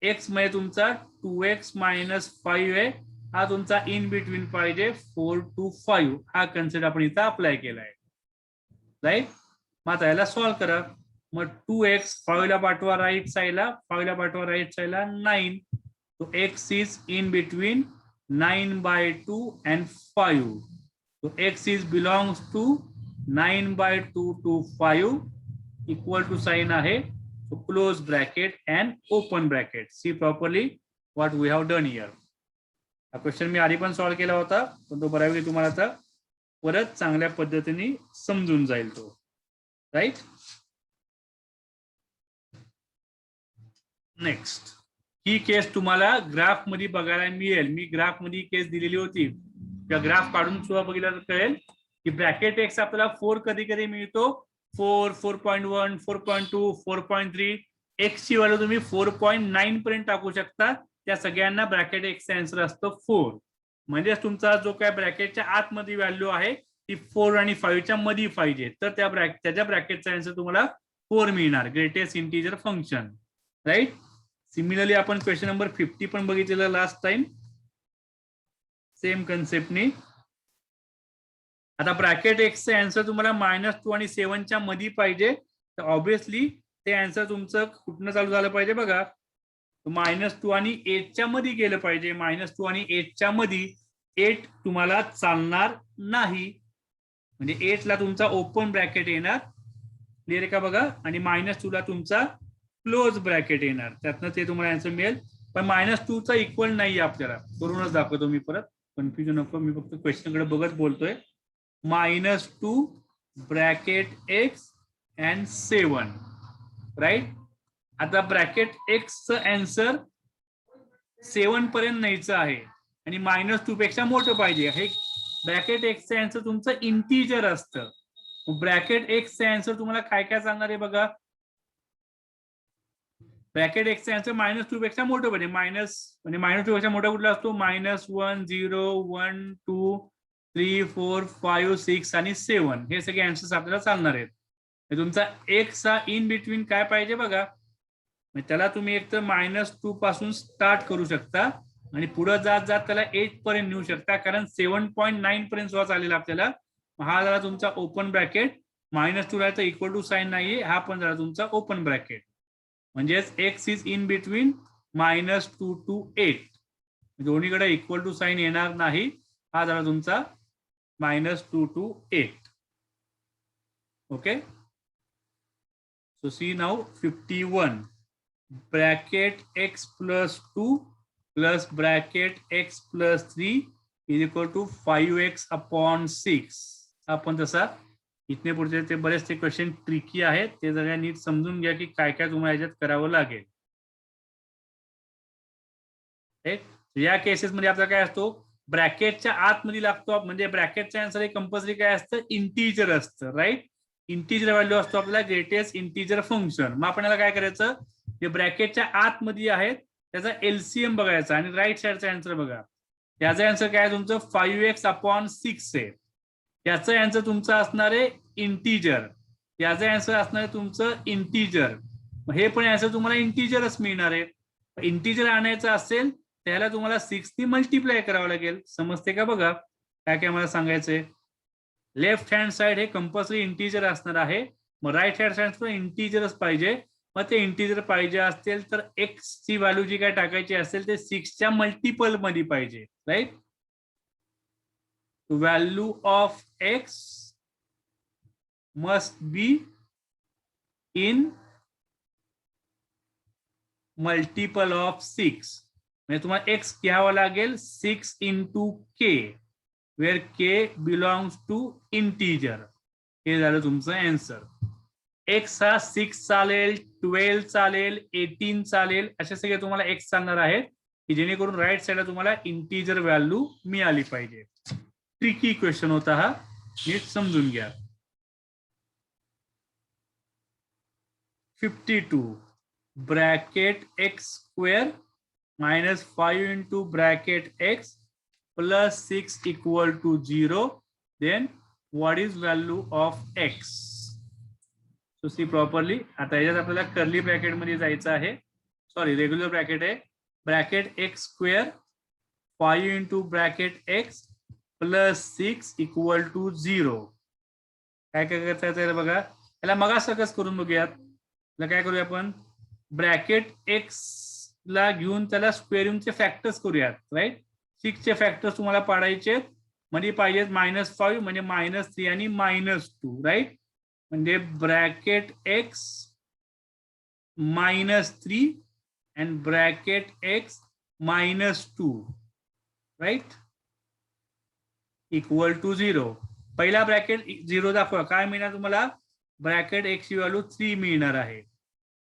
एक्स मध्ये तुमचा 2x minus 5 आहे, हा तुमचा इन बिटवीन पाहिजे 4 to 5. हा कन्सेप्ट आपण इथं अप्लाय केलाय. राईट, मग आता याला सॉल्व्ह करा. मग 2x 5 ला पाठवा राईट साईडला, 5 ला पाठवा राईट साईडला 9. तो x is in between 9/2 and 5. So x is belongs to 9/2 to 5 equal to sign आहे. So close bracket and open bracket. See properly what we have done here. हा क्वेश्चन मी आधी पण सॉल्व्ह केला होता, पण तो बऱ्यापैकी तुम्हाला आता परत चांगल्या पद्धतीने समजून जाईल तो. राईट, नेक्स्ट ही केस तुम्हाला ग्राफ मध्ये बघायला मिळेल. मी ग्राफ मध्ये केस दिलेली होती, त्या ग्राफ काढून सुद्धा बघितलं तर कळेल की ब्रॅकेट एक्स आपल्याला 4 कधी कधी मिळतो. 4, 4.1, 4.2, 4.3. एक्स ची व्हॅल्यू तुम्ही 4.9 पर्यंत टाकू शकता. त्या सगळ्यांना ब्रॅकेट एक्स आन्सर असतो 4. म्हणजे तुमचा जो काय ब्रॅकेटच्या आतमध्ये व्हॅल्यू आहे ती 4 आणि 5 च्या मध्ये पाहिजे, तर त्याच्या ब्रॅकेटचा आन्सर तुम्हाला 4 मिळणार. Greatest integer function. Right, similarly आपण क्वेश्चन नंबर 50 पण बघितलेलं लास्ट टाइम, सेम कन्सेप्टनी. आता ब्रॅकेट एक्सचे आन्सर तुम्हाला -2 आणि 7 च्या मध्ये पाहिजे, तर ऑब्विसली ते आन्सर तुमचं कुठनं चालू झालं पाहिजे बघा. -2 आणि 8 च्या मध्ये गेलं पाहिजे. -2 आणि 8 च्या मध्ये 8 तुम्हाला चालणार नाही, म्हणजे 8 ला तुमचा ओपन ब्रॅकेट येणार. क्लिअर आहे का बघा? आणि -2 ला तुमचा क्लोज ब्रॅकेट येणार. त्यातनं ते तुम्हाला आन्सर मिळेल. पण -2 चा इक्वल नाही आपल्याला. करूनच दाखवतो मी परत, कन्फ्युजन नको. मी फक्त क्वेश्चन कडे बघत बोलतोय. -2 ब्रॅकेट एक्स अँड 7. राईट, आता ब्रॅकेट एक्सचं आन्सर 7 पर्यंत न्यायचं आहे आणि -2 पेक्षा मोठं पाहिजे. हे ब्रॅकेट एक्सचं आन्सर तुमचं इंटिजर असतं. ब्रॅकेट एक्सचं आन्सर तुम्हाला काय काय सांगणार आहे बघा. ब्रॅकेट एक्सचं आन्सर -2 पेक्षा मोठं पाहिजे. म्हणजे -2 पेक्षा मोठा कुठला असतो? -1, 0, 1, 2, 3, 4, 5, 6 आणि 7 हे सगळे आन्सर्स आपल्याला चालणार आहेत. तुमचा एक्स हा इन बिटवीन काय पाहिजे बघा. त्याला तुम्ही एक तर -2 पासून स्टार्ट करू शकता आणि पुढे जात जात त्याला 8 पर्यंत नेऊ शकता, कारण 7.9 पर्यंत सुद्धा चालेल आपल्याला. हा झाला तुमचा ओपन ब्रॅकेट. -2 राहायचं इक्वल टू साइन नाहीये, हा पण झाला तुमचा ओपन ब्रॅकेट. म्हणजेच x is in between -2 to 8. दोन्हीकडे इक्वल टू साईन येणार नाही. हा झाला तुमचा -2 to 8. Okay, so see now 51 bracket x plus 2 plus bracket x plus 3 is equal to 5x upon 6. आपण तसा इथने पुढचे ते बरेचसे क्वेश्चन ट्रिकी आहेत, ते जरा नीट समजून घ्या की काय काय तुम्हाला याच्यात करावं लागेल. या केसेस मध्ये आपल्याला काय असतो, ब्रॅकेटच्या आतमध्ये लागतो, म्हणजे ब्रॅकेटचा आन्सर हे कंपल्सरी काय असतं, इंटीजर असतं. राईट, इंटीजर व्हॅल्यू असतो आपल्याला ग्रेटेस्ट इंटीजर फंक्शन. मग आपल्याला काय करायचं, जे ब्रॅकेटच्या आतमध्ये आहेत त्याचा एलसीएम बघायचा आणि राईट साइडचा आन्सर बघा. याचा आन्सर काय तुमचं 5x upon 6 आहे. याचा आन्सर तुमचा असणार आहे इंटीजर, याचा आन्सर असणार आहे तुमचं इंटीजर. हे पण आन्सर तुम्हाला इंटीजरच मिळणार आहे. इंटीजर आणायचं असेल त्याला तुम्हाला 6 ने मल्टिप्लाय करावं लागेल. समजते का बघा काय काय मला सांगायचंय. लेफ्ट हँड साइड हे कंपल्सरी इंटीजर असणार आहे, मग राईट हँड साइड पण इंटीजरच पाहिजे. मग ते इंटीजर पाहिजे असतील तर एक्स ची व्हॅल्यू जी काय टाकायची असेल ते 6च्या मल्टिपल मध्ये पाहिजे. Right, value of x must be in multiple of 6. म्हणजे तुम्हाला एक्स घ्यावं लागेल 6 into k, where k belongs to integer. हे झालं तुमचं आन्सर. एक्स हा 6 चालेल, 12 चालेल, 18 चालेल, असे सगळे तुम्हाला एक्स चालणार आहेत की जेणेकरून राईट साइडला तुम्हाला इंटीजर व्हॅल्यू मिळाली पाहिजे. ट्रिकी क्वेश्चन होता हा, नीट समजून घ्या. 52 bracket x square minus 5 into bracket x plus 6 equal to 0, then what is value of x? So see properly. आता याच्यात आपल्याला कर्ली ब्रॅकेट मध्ये जायचं आहे, सॉरी रेग्युलर ब्रॅकेट आहे. Bracket x square 5 into bracket x plus 6 equal to 0. काय काय करता येईल बघा, याला मगासारखंच करून बघूयात. काय करूया आपण, ब्रॅकेट x ला घेऊन त्याला स्क्वेअरिंगचे फॅक्टर्स करूयात. राईट, 6 चे फॅक्टर्स तुम्हाला पाडायचे म्हणजे पाहिजेत -5 म्हणजे -3 आणि -2. राईट, म्हणजे bracket x -3 and bracket x -2 right equal to 0. पहिला ब्रॅकेट 0 दाखवा, काय मिळणार तुम्हाला, ब्रॅकेट x ची व्हॅल्यू 3 मिळणार आहे.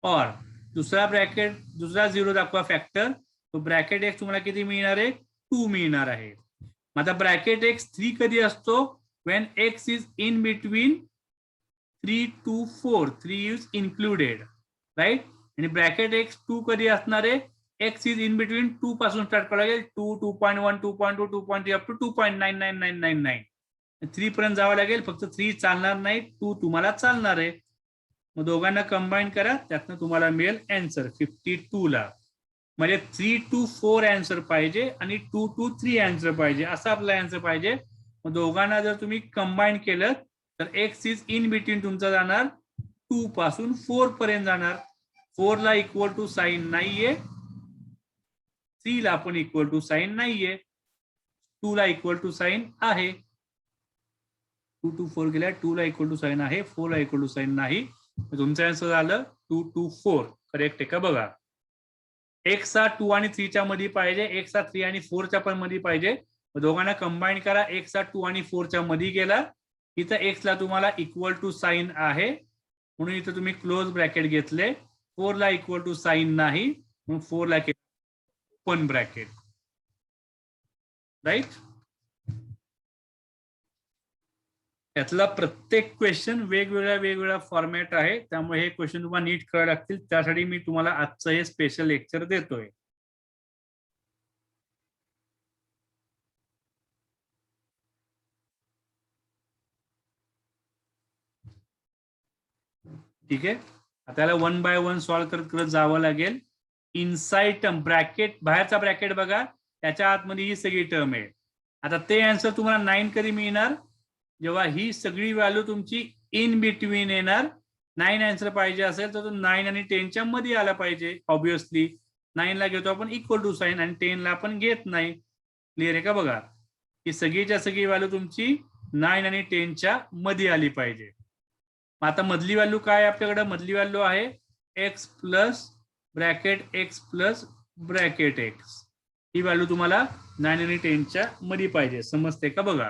और दुसरा ब्रॅकेट, दुसरा 0 दाखवा फॅक्टर, तो ब्रॅकेट x तुम्हाला किती मिळणार आहे, 2 मिळणार आहे. आता ब्रॅकेट x 3 कधी असतो, when x is in between 3 to 4, 3 is included. Right, आणि ब्रॅकेट x 2 कधी असणार आहे, x is in between 2 पासून स्टार्ट करावं लागेल, 2, 2.1, 2.2, 2.3 अप टू 2.99999. 3 पर्यंत जावं लागेल. फक्त 3 चालणार नाही, 2 तुम्हाला चालणार आहे. मग दोघांना कंबाईन करा, त्यातनं तुम्हाला मिळेल आन्सर 52 ला. म्हणजे 3 to 4 आन्सर पाहिजे आणि 2 to 3 आन्सर पाहिजे, असा आपला आन्सर पाहिजे. मग दोघांना जर तुम्ही कंबाईन केलं तर एक्स इज इन बिटवीन तुमचा जाणार 2 पासून 4 पर्यंत जाणार. 4 ला इक्वल टू साईन नाहीये, 3 ला पण इक्वल टू साईन नाहीये, 2 ला इक्वल टू साईन आहे. 2 to 4 गेल्या, 2 ला इक्वल टू साईन आहे, 4 ला इक्वल टू साईन नाही. तुमचं आन्सर झालं 2 to 4. करेक्ट आहे का बघा. एक्स हा 2 आणि 3 च्या मध्ये पाहिजे, एक्स हा 3 आणि 4 च्या पण मध्ये पाहिजे. दोघांना कंबाईन करा, एक्स हा 2 आणि 4 च्या मध्ये गेला, इथं एक्स ला तुम्हाला इक्वल टू साईन आहे म्हणून इथं तुम्ही क्लोज ब्रॅकेट घेतले. 4 ला इक्वल टू साईन नाही म्हणून 4 ला ओपन ब्रॅकेट. राईट, यातला प्रत्येक क्वेश्चन वेगवेगळ्या फॉर्मॅट आहे, त्यामुळे हे क्वेश्चन तुम्हाला नीट करावे लागतील. त्यासाठी मी तुम्हाला आजचं हे स्पेशल लेक्चर देतोय. ठीक आहे, आता याला 1 by 1 सॉल्व्ह करत करत जावं लागेल. इनसाइड टर्म ब्रॅकेट, बाहेरचा ब्रॅकेट बघा, त्याच्या आतमध्ये ही सगळी टर्म आहे. आता ते आन्सर तुम्हाला 9 कधी मिळणार, जेव्हा ही सगळी व्हॅल्यू तुमची इन बिटवीन येणार. 9 आन्सर पाहिजे असेल तर तो 9 आणि 10 च्या मध्ये आला पाहिजे ऑब्विसली. 9 ला घेतो आपण इक्वल टू साइन आणि 10 ला आपण घेत नाही. क्लिअर आहे का बघा, ही सगळीच्या सगळी व्हॅल्यू तुमची 9 आणि 10च्या मध्ये आली पाहिजे. आता मधली व्हॅल्यू काय आपल्याकडे, मधली व्हॅल्यू आहे x plus bracket x plus bracket x. ही व्हॅल्यू तुम्हाला 9 आणि 10च्या मध्ये पाहिजे. समजते का बघा.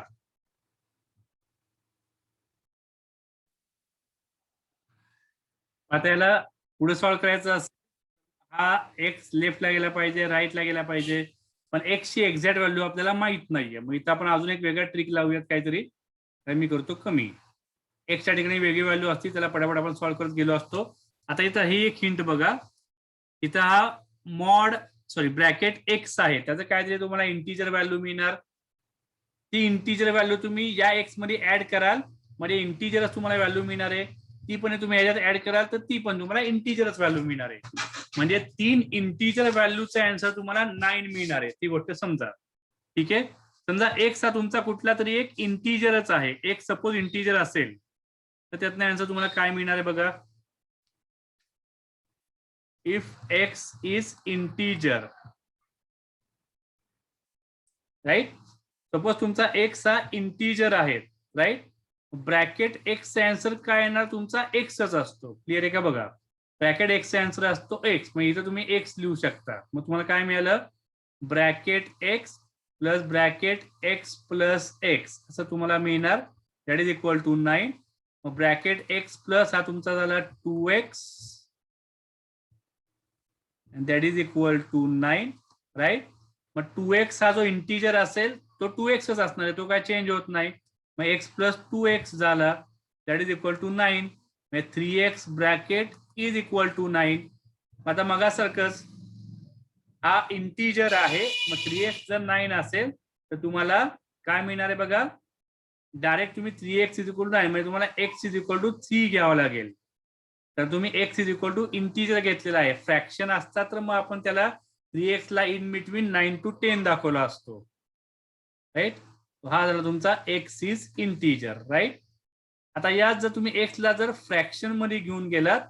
आता याला पुढे सॉल्व्ह करायचं असं, हा एक्स लेफ्टला गेला पाहिजे, राईटला गेला पाहिजे, पण एक्स ची एक्झॅक्ट व्हॅल्यू आपल्याला माहित नाहीये. मग इथं आपण अजून एक वेगळा ट्रिक लावूयात काहीतरी. तर मी करतो कमी, एक्सच्या ठिकाणी वेगळी व्हॅल्यू असती, त्याला पटापट आपण सॉल्व्ह करत गेलो असतो. आता इथं ही एक हिंट बघा, इथं हा मॉड ब्रॅकेट एक्स आहे, त्याचं काहीतरी तुम्हाला इंटीजर व्हॅल्यू मिळणार. ती इंटीजर व्हॅल्यू तुम्ही या एक्स मध्ये ऍड कराल म्हणजे इंटीजरच तुम्हाला व्हॅल्यू मिळणार आहे. ती पण तुम्ही ह्याच्यात ऍड कराल तर ती पण तुम्हाला इंटीजरच व्हॅल्यू मिळणार आहे. म्हणजे 3 इंटीजर व्हॅल्यूचा आन्सर तुम्हाला 9 मिळणार आहे. ती गोष्ट समजा. ठीक आहे, समजा एक्स हा तुमचा कुठला तरी एक इंटीजरच आहे, एक सपोज इंटीजर असेल तर त्यातनं आन्सर तुम्हाला काय मिळणार आहे बघा. If x is integer, right, suppose तुमचा एक्स हा इंटीजर आहे, राईट, ब्रॅकेट एक्स चा आन्सर काय येणार तुमचा एक्सच असतो. क्लिअर आहे का बघा, ब्रॅकेट एक्स चा आन्सर असतो एक्स. मग इथं तुम्ही एक्स लिहू शकता. मग तुम्हाला काय मिळालं, bracket x plus bracket x plus x असं तुम्हाला मिळणार, दॅट इज इक्वल टू 9. मग ब्रॅकेट एक्स प्लस हा तुमचा झाला 2x that is equal to 9, right. मग 2x हा जो इंटीजर असेल तो 2x असणार आहे, तो काय चेंज होत नाही. मग x प्लस 2x झाला, दॅट इज इक्वल टू 9. मग 3x bracket is equal to 9. आता मगासारखंच हा इंटीजर आहे, मग 3x जर 9 असेल तर तुम्हाला काय मिळणार आहे बघा, डायरेक्ट तुम्ही 3x इज इक्वल टू 9 म्हणजे तुम्हाला x इज इक्वल टू 3 घ्यावं लागेल. तर तुम्ही x is equal to integer घेतलेला आहे, फ्रॅक्शन असतात तर मग आपण त्याला 3x ला इन बिटवीन 9 to 10 दाखवला असतो, राईट. हा झाला तुमचा x इज इंटीजर, राईट. आता यात जर तुम्ही x ला जर फ्रॅक्शन मध्ये घेऊन गेलात,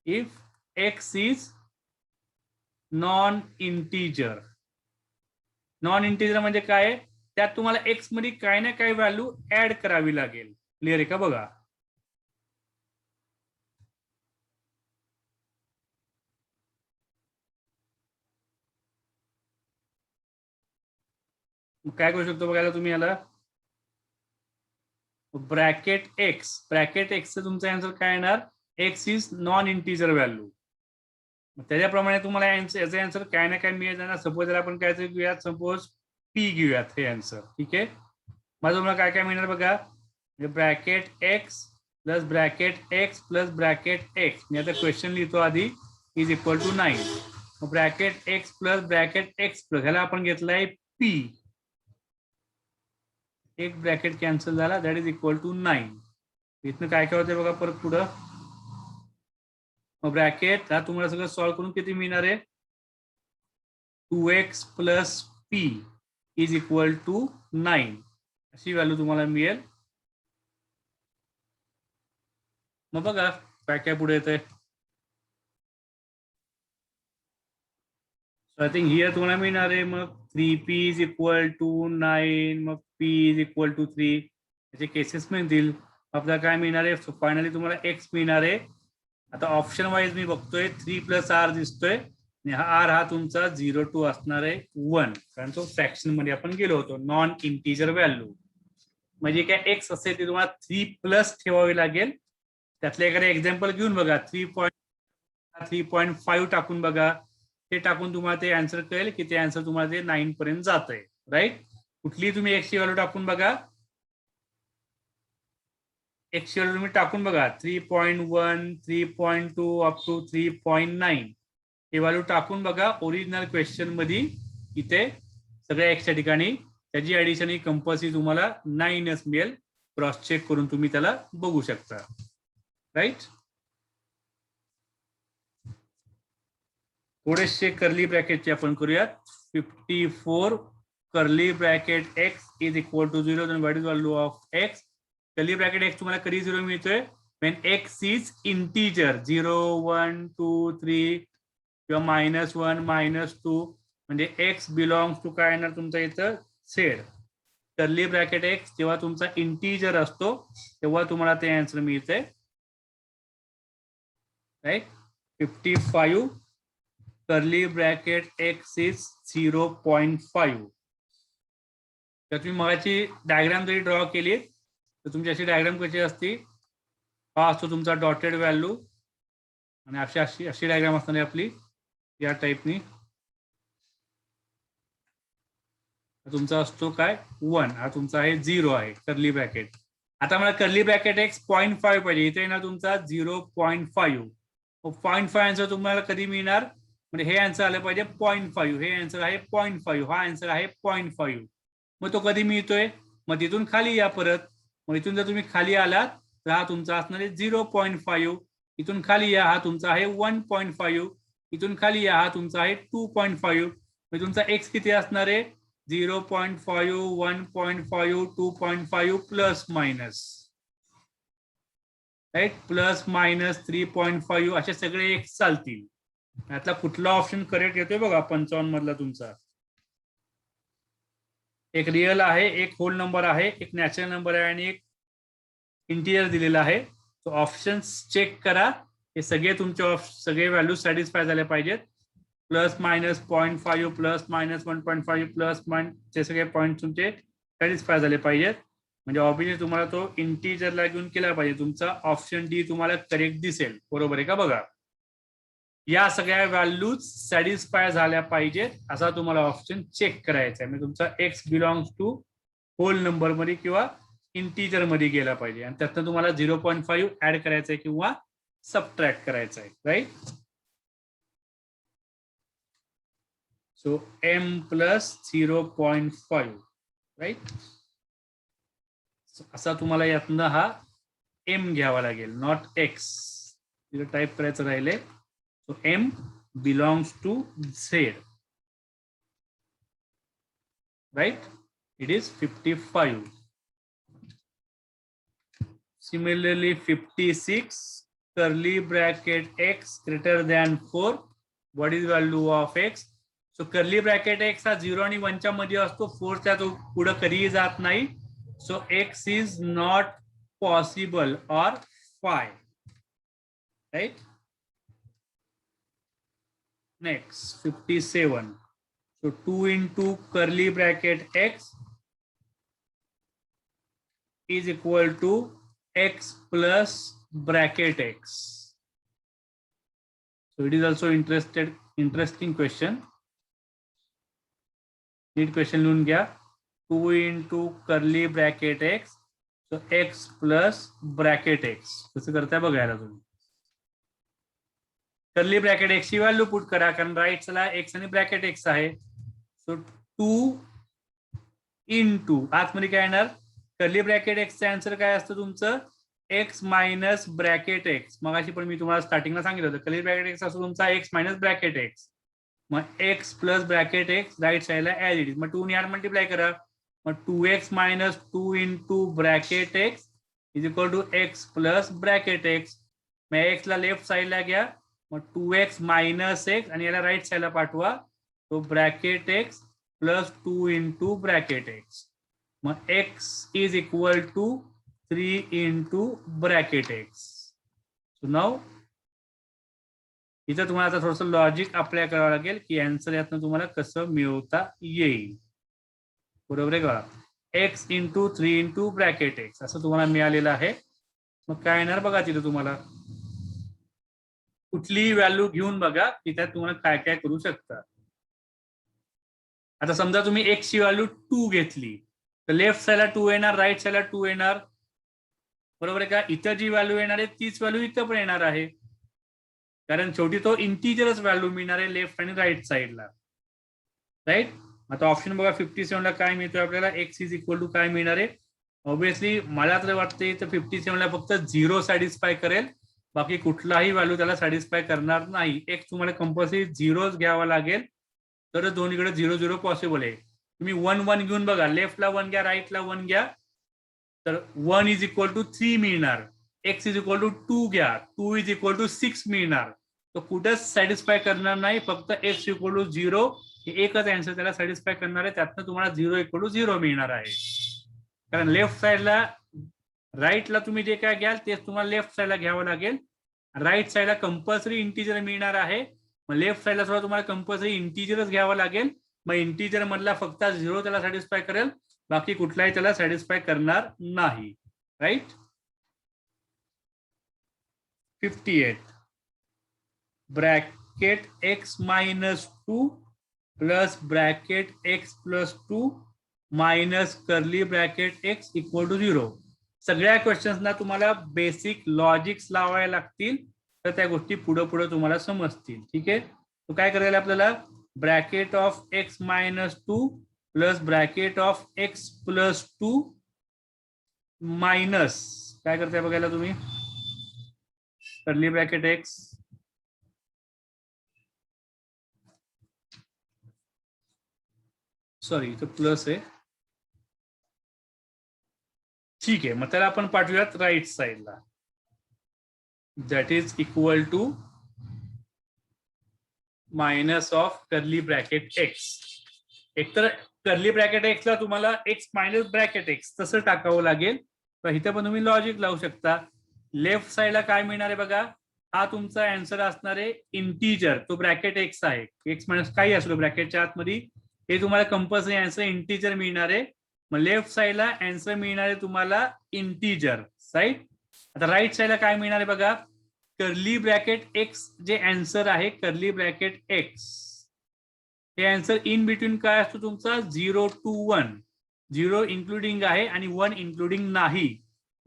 if x is non integer, non integer म्हणजे काय, त्यात तुम्हाला x मध्ये काही ना काही व्हॅल्यू ऍड करावी लागेल. क्लिअर आहे का बघा. काय करू शकतो बघायला तुम्ही याला, ब्रॅकेट एक्स तुमचा आन्सर काय येणार, x is non integer value. त्याच्याप्रमाणे तुम्हाला याचा आन्सर काय ना काय मिळत जाणार. सपोज आपण काय घेऊयात, सपोज पी घेऊयात हे आन्सर. ठीक आहे, माझं तुम्हाला काय काय मिळणार बघा, bracket x plus bracket x plus bracket x. मी आता क्वेश्चन लिहितो आधी, is equal to 9. Bracket x plus bracket x plus ह्याला आपण घेतलाय पी, एक ब्रॅकेट कॅन्सल झाला, दॅट इज इक्वल टू 9. इथनं काय काय होते बघा परत पुढं, मग ब्रॅकेट हा तुम्हाला सगळं सॉल्व्ह करून किती मिळणार आहे, 2x plus p is equal to 9 अशी व्हॅल्यू तुम्हाला मिळेल. मग बघा काय काय पुढे येते. आय थिंक हिअर तुम्हाला मिळणार आहे मग 3p इज इक्वल टू 9, मग p इज इक्वल टू 3 याचे केसेस मिळतील. आपल्याला काय मिळणार आहे, फायनली तुम्हाला x मिळणार आहे. आता ऑप्शन वाईज मी बघतोय 3 प्लस r दिसतोय आणि हा r हा तुमचा 0 टू असणार आहे 1, कारण तो फ्रॅक्शन मध्ये आपण गेलो होतो, नॉन इंटीजर व्हॅल्यू. म्हणजे काय x असेल ते तुम्हाला 3 प्लस ठेवावी लागेल. त्यातलं एखादं एक्झाम्पल घेऊन बघा, 3.5 टाकून बघा, ते टाकून तुम्हाला ते आन्सर कळेल की ते आन्सर तुम्हाला ते 9 पर्यंत जात आहे, राईट. कुठली तुम्ही एक्स ची व्हॅल्यू टाकून बघा, एक्स ची व्हॅल्यू तुम्ही टाकून बघा 3.1, 3.2 अप टू 3.9 हे व्हॅल्यू टाकून बघा ओरिजिनल क्वेश्चन मध्ये. इथे सगळ्या एक्सच्या ठिकाणी त्याची ऍडिशन ही कंपल्सरी तुम्हाला 9च मिळेल. क्रॉस चेक करून तुम्ही त्याला बघू शकता, राईट. थोडेसे कर्ली ब्रॅकेटचे आपण करूयात. 54 curly bracket x is equal to 0, then what is value of x. Curly bracket x तुम्हाला कधी 0 मिळतोय, when x is integer 0, 1, 2, 3 किंवा -1 -2 म्हणजे एक्स बिलॉंग्स टू काय येणार तुमचा इथं झेड. कर्ली ब्रॅकेट एक्स जेव्हा तुमचा इंटीजर असतो तेव्हा तुम्हाला ते आन्सर मिळते, right. 55 curly bracket x is 0.5. तर तुम्ही मगाची डायग्राम जरी ड्रॉ केली तर तुमची अशी डायग्राम कशी असती, हा असतो तुमचा डॉटेड व्हॅल्यू आणि अशी डायग्राम असणार आहे आपली या टाईपनी. तुमचा असतो काय 1, हा तुमचा आहे 0 आहे कर्ली ब्रॅकेट. आता मला कर्ली ब्रॅकेट एक्स 0.5 पाहिजे, इथे येणार तुमचा 0.5. 0.5 आन्सर तुम्हाला कधी मिळणार, म्हणजे हे आन्सर आलं पाहिजे 0.5, हे आन्सर आहे 0.5, हा आन्सर आहे 0.5. मग तो कधी मिळतोय, मग तिथून खाली या परत. मग इथून जर तुम्ही खाली आलात तर हा तुमचा असणार आहे 0.5. इथून खाली या, हा तुमचा आहे 1.5. इथून खाली या, हा तुमचा आहे 2.5. मग तुमचा एक्स किती असणार आहे 0.5, 1.5, 2.5 plus minus, right, plus minus 3.5 असे सगळे एक्स चालतील. यातला कुठला ऑप्शन करेक्ट येतोय बघा 55 मधला तुमचा. एक रिअल आहे, एक होल नंबर आहे, एक नॅचरल नंबर आहे आणि एक इंटिजर दिलेला आहे. सो ऑप्शन्स चेक करा, हे सगळे तुमचे सगळे व्हॅल्यू सॅटिस्फाय झाले पाहिजेत. Plus minus 0.5 plus minus 1.5 plus minus सगळे पॉईंट तुमचे सॅटिस्फाय झाले पाहिजेत. म्हणजे ऑब्विसली तुम्हाला तो इंटिजरला घेऊन केला पाहिजे. तुमचा ऑप्शन डी तुम्हाला करेक्ट दिसेल, बरोबर आहे का बघा. या सगळ्या व्हॅल्यूज सॅटिस्फाय झाल्या पाहिजेत असा तुम्हाला ऑप्शन चेक करायचा आहे. म्हणजे तुमचा x belongs to whole number मध्ये किंवा इंटिजर मध्ये गेला पाहिजे आणि त्यातनं तुम्हाला 0.5 ऍड करायचं आहे किंवा सबट्रॅक्ट करायचं आहे, right. So m plus 0.5, right. असा तुम्हाला यातनं हा m घ्यावा लागेल, नॉट x. तिला टाईप करायचं राहिले. So m belongs to z, right. It is 55. Similarly 56 curly bracket x greater than 4. What is value of x? So curly bracket x हा 0 आणि 1 च्या मध्ये असतो, 4 च्या तो पुढे कधीही जात नाही. So x is not possible or phi, right? Next 57. So 2 into curly bracket x is equal to x plus bracket x. So it is also interesting question. नीट क्वेश्चन लिहून घ्या. 2 into curly bracket x, so x plus bracket x. कसं करताय बघायला तुम्ही. कर्ली ब्रॅकेट एक्स ची व्हॅल्यू पुट करा, कारण राईट ला एक्स आणि ब्रॅकेट एक्स आहे. सो 2 into आतमध्ये काय येणार, कर्ली ब्रॅकेट एक्सचं आन्सर काय असतं तुमचं एक्स मायनस ब्रॅकेट एक्स. मगाशी पण मी तुम्हाला स्टार्टिंगला सांगितलं होतं कर्ली ब्रॅकेट एक्स असतो तुमचा एक्स मायनस ब्रॅकेट एक्स. मग x plus bracket x right साईडला ऍज इट इज. मग 2 ने यार मल्टिप्लाय करा. मग 2x minus 2 into bracket x is equal to x plus bracket x. मग एक्स ला लेफ्ट साईडला घ्या, मग 2x मायनस एक्स आणि याला राईट साईडला पाठवा. तो bracket x plus 2 into bracket x. मग x is equal to 3 into bracket x. So now इथं तुम्हाला आता थोडंसं लॉजिक अप्लाय करावं लागेल की आन्सर यातनं तुम्हाला कसं मिळवता येईल, बरोबर आहे का. X into 3 into bracket x असं तुम्हाला मिळालेलं आहे. मग काय येणार बघा तिथं तुम्हाला कुठलीही व्हॅल्यू घेऊन बघा की त्यात तुम्हाला काय काय करू शकता. आता समजा तुम्ही एक्स ची व्हॅल्यू 2 घेतली तर लेफ्ट साईडला 2 येणार, राईट साईडला 2 येणार, बरोबर आहे का. इथं जी व्हॅल्यू येणार आहे तीच व्हॅल्यू इथं पण येणार आहे, कारण शेवटी तो इंटिजरच व्हॅल्यू मिळणार आहे लेफ्ट आणि राईट साईडला, राईट. आता ऑप्शन बघा 57 ला काय मिळतोय आपल्याला, एक्स इज इक्वल टू काय मिळणार आहे. ऑब्विसली मला तर वाटते तर 57 ला फक्त 0 सॅटिस्फाय करेल, बाकी कुठलाही व्हॅल्यू त्याला सॅटिस्फाय करणार नाही. एक्स तुम्हाला कंपल्सरी 0च घ्यावा लागेल, तर दोन्हीकडे 0 0 पॉसिबल आहे. तुम्ही 1 1 घेऊन बघा, लेफ्टला 1 घ्या, राईटला 1 घ्या, तर 1 इज इक्वल टू 3 मिळणार. एक्स इज इक्वल टू 2 घ्या, 2 इज इक्वल टू 6 मिळणार. तो कुठंच सॅटिस्फाय करणार नाही, फक्त x इक्वल टू 0 हे एकच आन्सर त्याला सॅटिस्फाय करणार आहे. त्यातनं तुम्हाला 0 इक्वल टू 0 मिळणार आहे. कारण लेफ्ट साइडला राईटला तुम्ही जे काय घ्याल तेच तुम्हाला लेफ्ट साइडला घ्यावं लागेल. राईट साइडला कंपल्सरी इंटिजर मिळणार आहे, मग लेफ्ट साइडला सुद्धा तुम्हाला कंपल्सरी इंटिजरच घ्यावं लागेल. मग इंटिजर मधला फक्त 0 त्याला सॅटिस्फाय करेल, बाकी कुठलाही त्याला सॅटिस्फाय करणार नाही. Right. 58 bracket x minus 2 plus bracket x plus 2 minus curly bracket x equal to 0. सगळ्या क्वेश्चन्सना तुम्हाला बेसिक लॉजिक्स लावायला लागतील, तर त्या गोष्टी पुढे पुढे तुम्हाला समजतील. ठीक आहे. तो काय करायला आपल्याला bracket of x minus 2 plus bracket of x plus 2 minus काय करताय बघायला तुम्ही, कर्ली ब्रॅकेट x सॉरी इथं प्लस आहे. ठीक आहे, मग त्याला आपण पाठवूयात राईट साइडला. That is equal to minus of curly bracket x. एकतर कर्ली ब्रॅकेट एक्स ला तुम्हाला एक्स मायनस ब्रॅकेट एक्स तसं टाकावं लागेल, तर इथे पण तुम्ही लॉजिक लावू शकता. लेफ्ट साइडला काय मिळणार आहे बघा, हा तुमचा आन्सर असणार आहे इंटिजर, तो ब्रॅकेट एक्स आहे. एक्स मायनस काही असलो ब्रॅकेटच्या आतमध्ये, हे तुम्हाला कंपल्सरी आन्सर इंटिजर मिळणार आहे. मग लेफ्ट साइडला आन्सर मिळणार आहे तुम्हाला इंटिजर. राईट. आता राईट साइडला काय मिळणार आहे बघा, कर्ली ब्रॅकेट एक्स जे आन्सर आहे कर्ली ब्रॅकेट एक्स, हे आन्सर इन बिटवीन काय असतो तुमचा 0 to 1. 0 इन्क्लुडिंग आहे आणि 1 इन्क्लुडिंग नाही.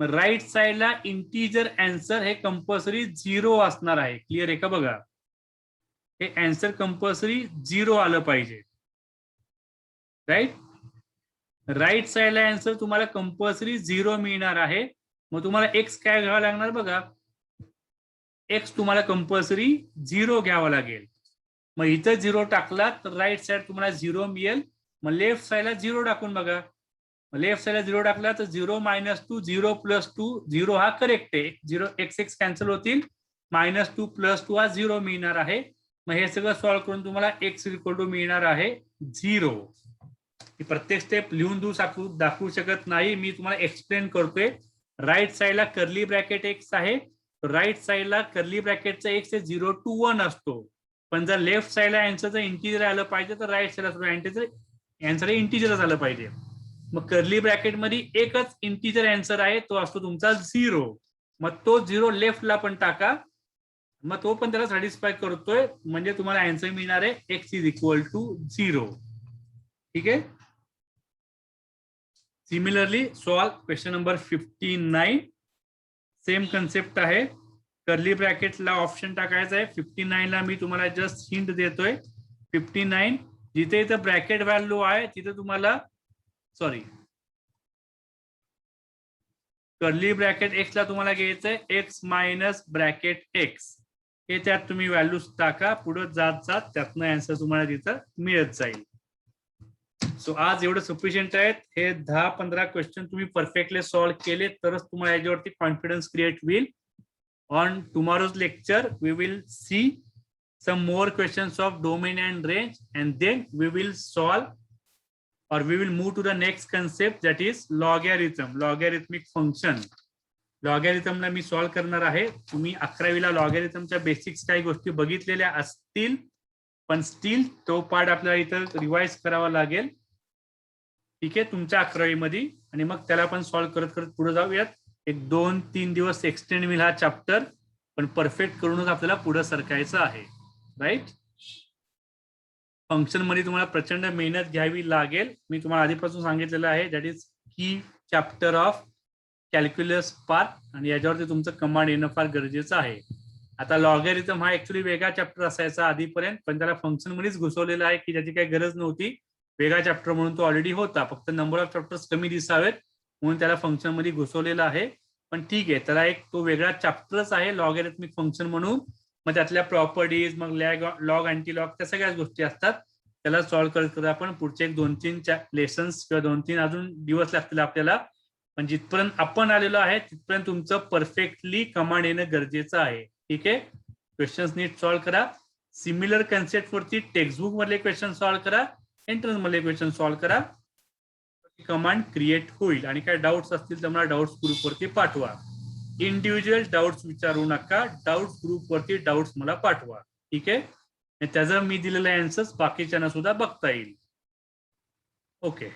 मग राईट साइडला इंटिजर आन्सर हे कंपल्सरी 0 असणार आहे. क्लिअर आहे का बघा, हे आन्सर कंपल्सरी 0 आलं पाहिजे. राईट. राईट साइडला आन्सर तुम्हाला कंपल्सरी 0 मिळणार आहे. मग तुम्हाला एक्स काय घ्यावं लागणार बघा, एक्स तुम्हाला कंपल्सरी 0 घ्यावा लागेल. मग इथं 0 टाकला तर राईट साइड तुम्हाला 0 मिळेल. मग लेफ्ट साइडला 0 टाकून बघा, लेफ्ट साइडला 0 टाकला तर 0 मायनस 2 0 प्लस 2 0 हा करेक्ट आहे. 0 एक्स एक्स कॅन्सल होतील, मायनस 2 प्लस 2 हा 0 मिळणार आहे. मग हे सगळं सॉल्व्ह करून तुम्हाला एक्स इक्वल टू मिळणार आहे 0. प्रत्येक स्टेप लिहून दाखवू शकत नाही, मी तुम्हाला एक्सप्लेन करतोय. राईट साइडला कर्ली ब्रॅकेट एक्स आहे, राईट साइडला कर्ली ब्रॅकेटचा एक्स 0 to 1 असतो. पण जर लेफ्ट साइडला आन्सरचं इंटिजर आलं पाहिजे तर राईट साइडला आन्सर इंटिजर आलं पाहिजे. मग कर्ली ब्रॅकेट मध्ये एकच इंटिजर आन्सर आहे, तो असतो तुमचा 0. मग तो 0 लेफ्टला पण टाका, मग तो पण त्याला सॅटिस्फाय करतोय, म्हणजे तुम्हाला आन्सर मिळणार आहे एक्स इज इक्वल टू 0. ठीक आहे. Similarly solve question number 59. Same concept आहे. कर्ली ब्रॅकेटला ऑप्शन टाकायचा आहे. 59 ला मी तुम्हाला जस्ट हिंट देतोय. 59 जिथे इथं ब्रॅकेट व्हॅल्यू आहे तिथे तुम्हाला सॉरी कर्ली ब्रॅकेट एक्स ला तुम्हाला घ्यायचंय एक्स मायनस ब्रॅकेट एक्स, हे त्यात तुम्ही व्हॅल्यू टाका, पुढे जात जात त्यातनं आन्सर तुम्हाला तिथं मिळत जाईल. सो आज एवढं सफिशियंट आहेत. हे 10-15 क्वेश्चन तुम्ही परफेक्टली सॉल्व्ह केले तरच तुम्हाला याच्यावरती कॉन्फिडन्स क्रिएट होईल. On tomorrow's lecture, we will see some more questions of domain and range, and then we will solve or we will move to the next concept, that is logarithm, logarithmic function. Logarithm ला मी सॉल्व करणार आहे. तुम्ही 11वीला लॉगॅरिथमच्या बेसिक्स काही गोष्टी बघितलेल्या असतील, पण स्टील तो पार्ट आपल्याला इथं रिवाइज करावा लागेल. ठीक आहे, तुमच्या 11वी मध्ये, आणि मग त्याला पण सॉल्व करत करत पुढे जाऊयात. एक 2-3 दिवस एक्सटेंड होईल हा चॅप्टर, पण परफेक्ट करूनच आपल्याला पुढे सरकायचं आहे. राईट. फंक्शन मध्ये तुम्हाला प्रचंड मेहनत घ्यावी लागेल, मी तुम्हाला आधीपासून सांगितलेलं आहे. दॅट इज की चॅप्टर ऑफ कॅल्क्युलस पार्ट, आणि याच्यावरती तुमचं कमांड येणं फार गरजेचं आहे. आता लॉगॅरिथम हा ऍक्च्युली वेगळा चॅप्टर असायचा आधीपर्यंत, पण त्याला फंक्शन मध्येच घुसवलेला आहे की ज्याची काही गरज नव्हती. वेगळा चॅप्टर म्हणून तो ऑलरेडी होता, फक्त नंबर ऑफ चॅप्टर्स कमी दिसावेत म्हणून त्याला फंक्शन मध्ये घुसवलेला आहे. पण ठीक आहे, त्याला एक तो वेगळा चॅप्टरच आहे लॉगॅरिथमिक फंक्शन म्हणून. मग त्यातल्या प्रॉपर्टीज, मग लॉग अँटी लॉग, त्या सगळ्याच गोष्टी असतात. त्याला सॉल्व्ह करत आपण पुढचे 1-2-3 लेसन्स किंवा 2-3 अजून दिवस लागतील आपल्याला. पण जिथपर्यंत आपण आलेलो आहे तिथपर्यंत तुमचं परफेक्टली कमांड येणं गरजेचं आहे. ठीक आहे. क्वेश्चन्स नीट सॉल्व्ह करा. सिमिलर कन्सेप्ट वरती टेक्स्टबुक मधले क्वेश्चन सॉल्व्ह करा, एंट्रन्स मधले क्वेश्चन सॉल्व्ह करा. कमांड क्रिएट होईल आणि काय डाऊट्स असतील तर मला डाऊट्स ग्रुप वरती पाठवा. इंडिव्हिज्युअल डाऊट्स विचारू नका, डाऊट्स ग्रुप वरती डाऊट्स मला पाठवा. ठीक आहे, त्याचं मी दिलेलं आन्सर्स बाकीच्यांना सुद्धा बघता येईल. ओके.